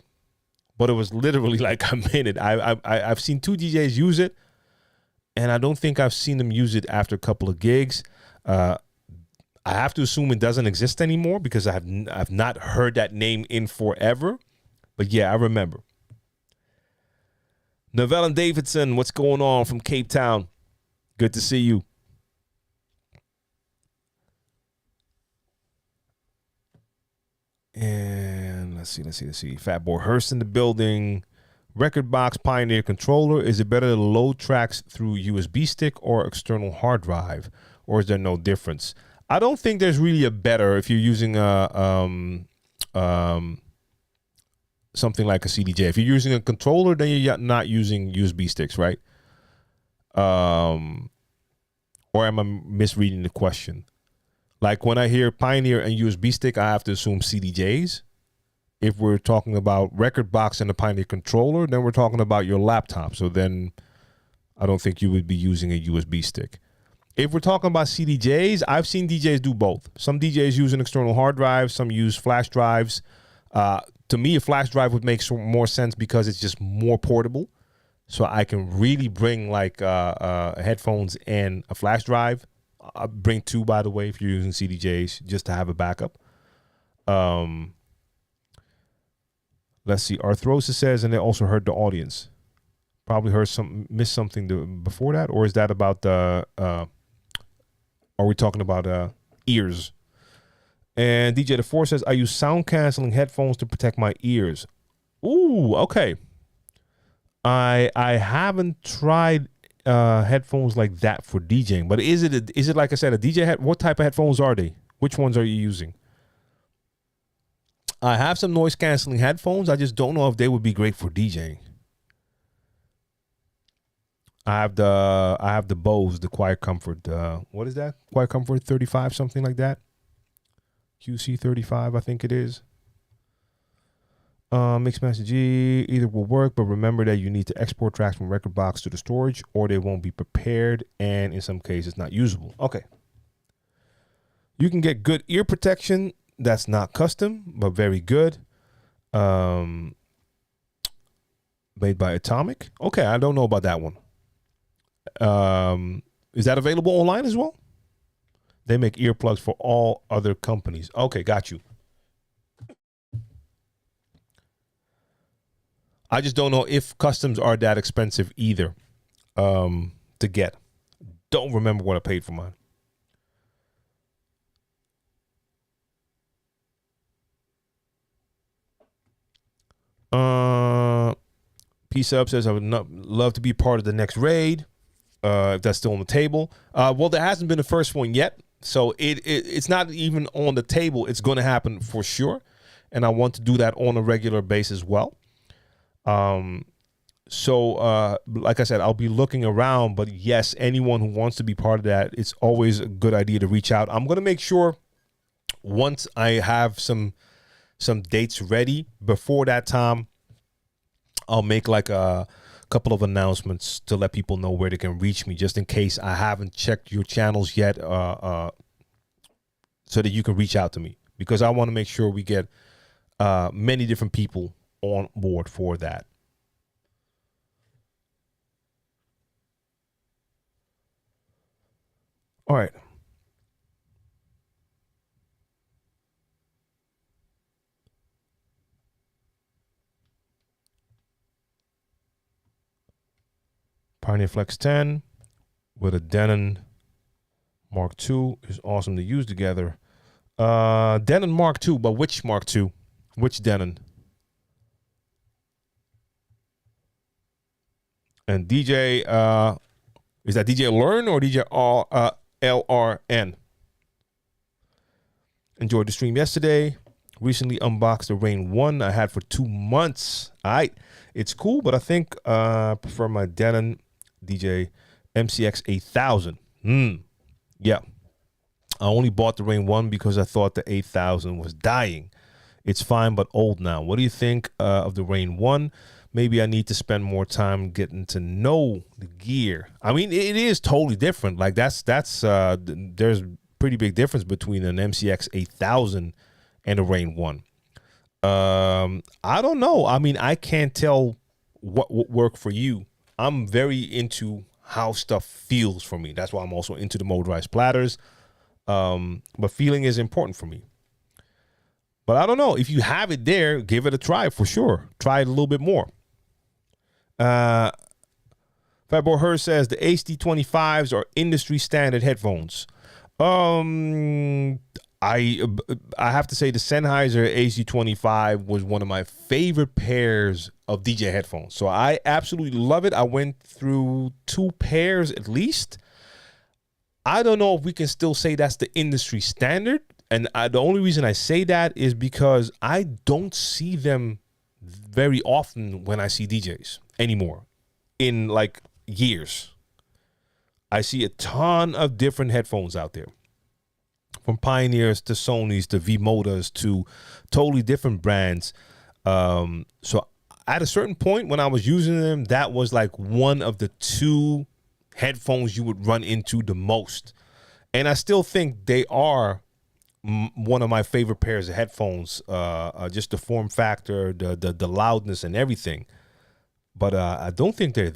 but it was literally like a minute. I've seen 2 DJs use it, and I don't think I've seen them use it after a couple of gigs. I have to assume it doesn't exist anymore because I've not heard that name in forever. But yeah, I remember. Novell and Davidson, what's going on from Cape Town? Good to see you. And let's see. Fat Boy Hurst in the building. Record box Pioneer controller. Is it better to load tracks through USB stick or external hard drive? Or is there no difference? I don't think there's really a better if you're using something like a CDJ. If you're using a controller, then you're not using USB sticks, right? Or am I misreading the question? Like when I hear Pioneer and USB stick, I have to assume CDJs. If we're talking about record box and a Pioneer controller, then we're talking about your laptop. So then I don't think you would be using a USB stick. If we're talking about CDJs, I've seen DJs do both. Some DJs use an external hard drive. Some use flash drives. to me, a flash drive would make more sense because it's just more portable. So I can really bring like headphones and a flash drive. I'll bring 2, by the way, if you're using CDJs, just to have a backup. Let's see. Arthrosis says, and they also heard the audience. Probably missed something before that, or is that about the? Are we talking about ears? And DJ the 4 says, I use sound canceling headphones to protect my ears. Ooh, okay. I haven't tried headphones like that for DJing, but is it like I said, a DJ what type of headphones are they? Which ones are you using? I have some noise canceling headphones. I just don't know if they would be great for DJing. I have the Bose, the Quiet Comfort. What is that? Quiet Comfort 35, something like that. QC 35, I think it is. Mixmaster G, either will work, but remember that you need to export tracks from record box to the storage, or they won't be prepared, and in some cases not usable. Okay. You can get good ear protection. That's not custom, but very good. Made by Atomic. Okay, I don't know about that one. Is that available online as well? They make earplugs for all other companies. Okay, got you. I just don't know if customs are that expensive either to get. Don't remember what I paid for mine. P-Sub says, I would love to be part of the next raid, if that's still on the table. Well, there hasn't been a first one yet, so it's not even on the table. It's going to happen for sure, and I want to do that on a regular basis as well. So like I said, I'll be looking around, but yes, anyone who wants to be part of that, it's always a good idea to reach out. I'm going to make sure once I have some dates ready before that time, I'll make like a couple of announcements to let people know where they can reach me, just in case I haven't checked your channels yet, so that you can reach out to me, because I want to make sure we get many different people on board for that. All right. Pioneer Flex 10 with a Denon Mark II is awesome to use together. Denon Mark II, but which Mark II? Which Denon? And DJ, is that DJ Learn or DJ LRN? Enjoyed the stream yesterday. Recently unboxed the Rain 1 I had for 2 months. All right. It's cool, but I think I prefer my Denon DJ MCX 8000. Yeah. I only bought the Rain 1 because I thought the 8000 was dying. It's fine, but old now. What do you think of the Rain 1? Maybe I need to spend more time getting to know the gear. I mean, it is totally different. Like there's pretty big difference between an MCX 8000 and a Rain 1. I don't know. I mean, I can't tell what would work for you. I'm very into how stuff feels for me. That's why I'm also into the motorized platters. But feeling is important for me. But I don't know. If you have it there, give it a try for sure. Try it a little bit more. Fatboy Her says the HD25s are industry standard headphones. I have to say the Sennheiser HD25 was one of my favorite pairs of DJ headphones. So I absolutely love it. I went through 2 pairs at least. I don't know if we can still say that's the industry standard. And the only reason I say that is because I don't see them very often when I see DJs anymore in like years. I see a ton of different headphones out there. From Pioneers to Sonys to V-Modas to totally different brands. So at a certain point when I was using them, that was like one of the 2 headphones you would run into the most. And I still think they are one of my favorite pairs of headphones. Just the form factor, the loudness, and everything. But I don't think they're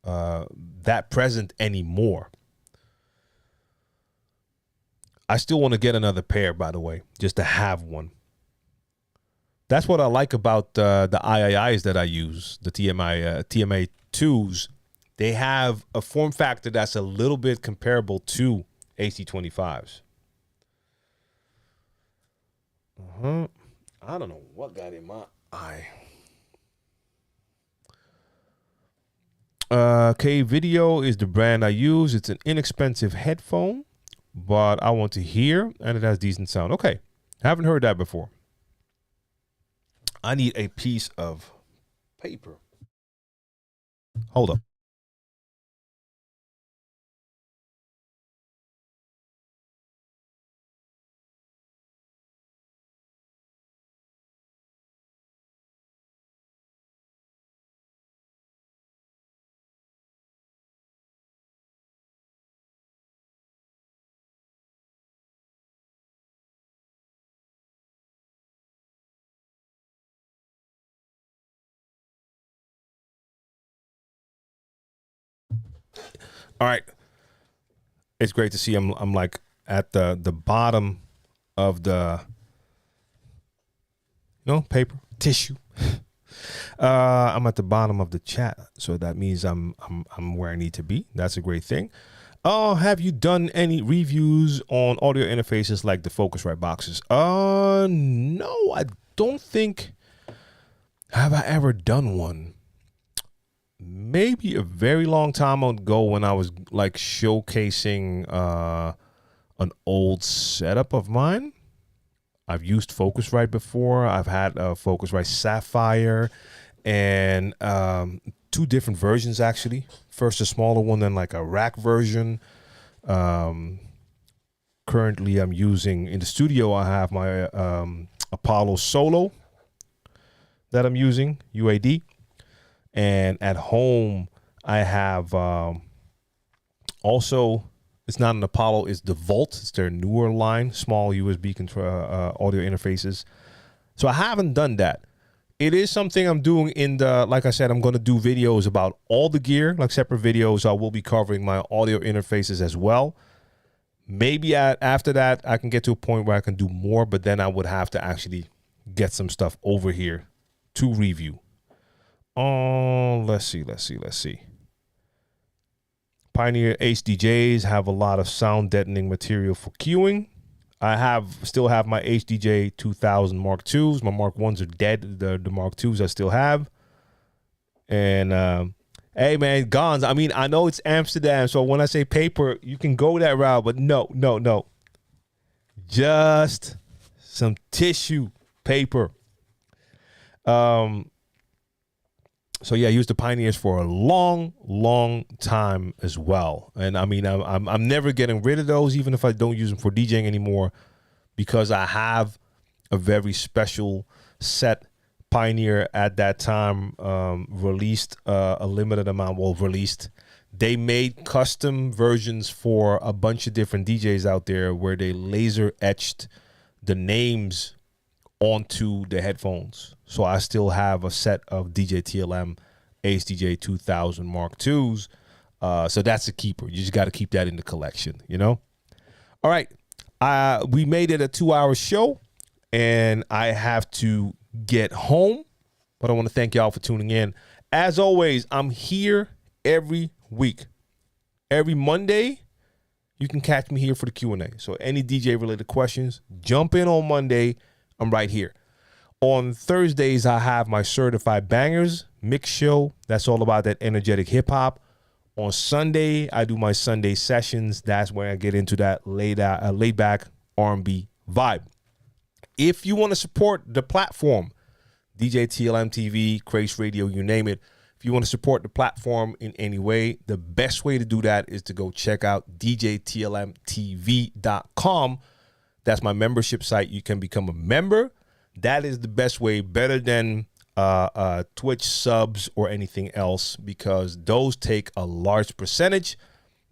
that present anymore. I still want to get another pair, by the way, just to have one. That's what I like about the IIIs that I use, the TMA 2s. They have a form factor that's a little bit comparable to AC25s. I don't know what got in my eye. K-Video is the brand I use. It's an inexpensive headphone, but I want to hear, and it has decent sound. Okay, haven't heard that before. I need a piece of paper. Hold up. All right. It's great to see I'm like at the bottom of the paper tissue. I'm at the bottom of the chat, so that means I'm where I need to be. That's a great thing. Have you done any reviews on audio interfaces like the Focusrite boxes? No, I don't think. Have I ever done one? Maybe a very long time ago when I was like showcasing an old setup of mine. I've used Focusrite before. I've had a Focusrite Sapphire and 2 different versions actually. First a smaller one, then like a rack version. Currently I'm using, in the studio I have my Apollo Solo that I'm using, UAD. And at home, I have also, it's not an Apollo, it's the Volt. It's their newer line, small USB control audio interfaces. So I haven't done that. It is something I'm doing like I said, I'm going to do videos about all the gear, like separate videos. I will be covering my audio interfaces as well. Maybe after that, I can get to a point where I can do more, but then I would have to actually get some stuff over here to review. Let's see. Pioneer HDJs have a lot of sound deadening material for queuing. I still have my HDJ 2000 Mark IIs. My Mark 1s are dead. The Mark IIs I still have. And hey man, Gons, I mean, I know it's Amsterdam, so when I say paper, you can go that route, but no. Just some tissue paper. So yeah, I used the Pioneers for a long time as well. And I mean, I'm never getting rid of those, even if I don't use them for DJing anymore, because I have a very special set Pioneer at that time, released a limited amount. Well, released. They made custom versions for a bunch of different DJs out there where they laser etched the names onto the headphones. So I still have a set of DJ TLM HDJ 2000 Mark IIs. So that's a keeper. You just got to keep that in the collection, All right. We made it a 2-hour show, and I have to get home. But I want to thank y'all for tuning in. As always, I'm here every week. Every Monday, you can catch me here for the Q&A. So any DJ-related questions, jump in on Monday. I'm right here. On Thursdays, I have my Certified Bangers mix show. That's all about that energetic hip hop. On Sunday, I do my Sunday sessions. That's where I get into that laid back R&B vibe. If you want to support the platform, DJ TLM TV, Craze Radio, you name it. If you want to support the platform in any way, the best way to do that is to go check out djtlmtv.com. That's my membership site. You can become a member. That is the best way, better than Twitch subs or anything else, because those take a large percentage.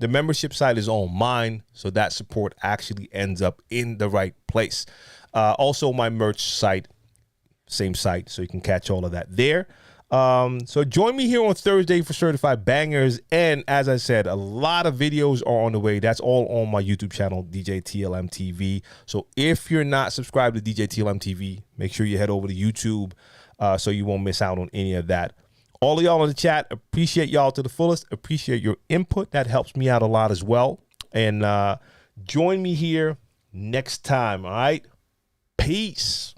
The membership site is on mine, so that support actually ends up in the right place. Also, my merch site, same site, so you can catch all of that there. So join me here on Thursday for Certified Bangers. And as I said, a lot of videos are on the way. That's all on my YouTube channel, DJ TLM TV. So if you're not subscribed to DJ TLM TV, make sure you head over to YouTube so you won't miss out on any of that. All of y'all in the chat, appreciate y'all to the fullest. Appreciate your input. That helps me out a lot as well. And join me here next time, all right? Peace.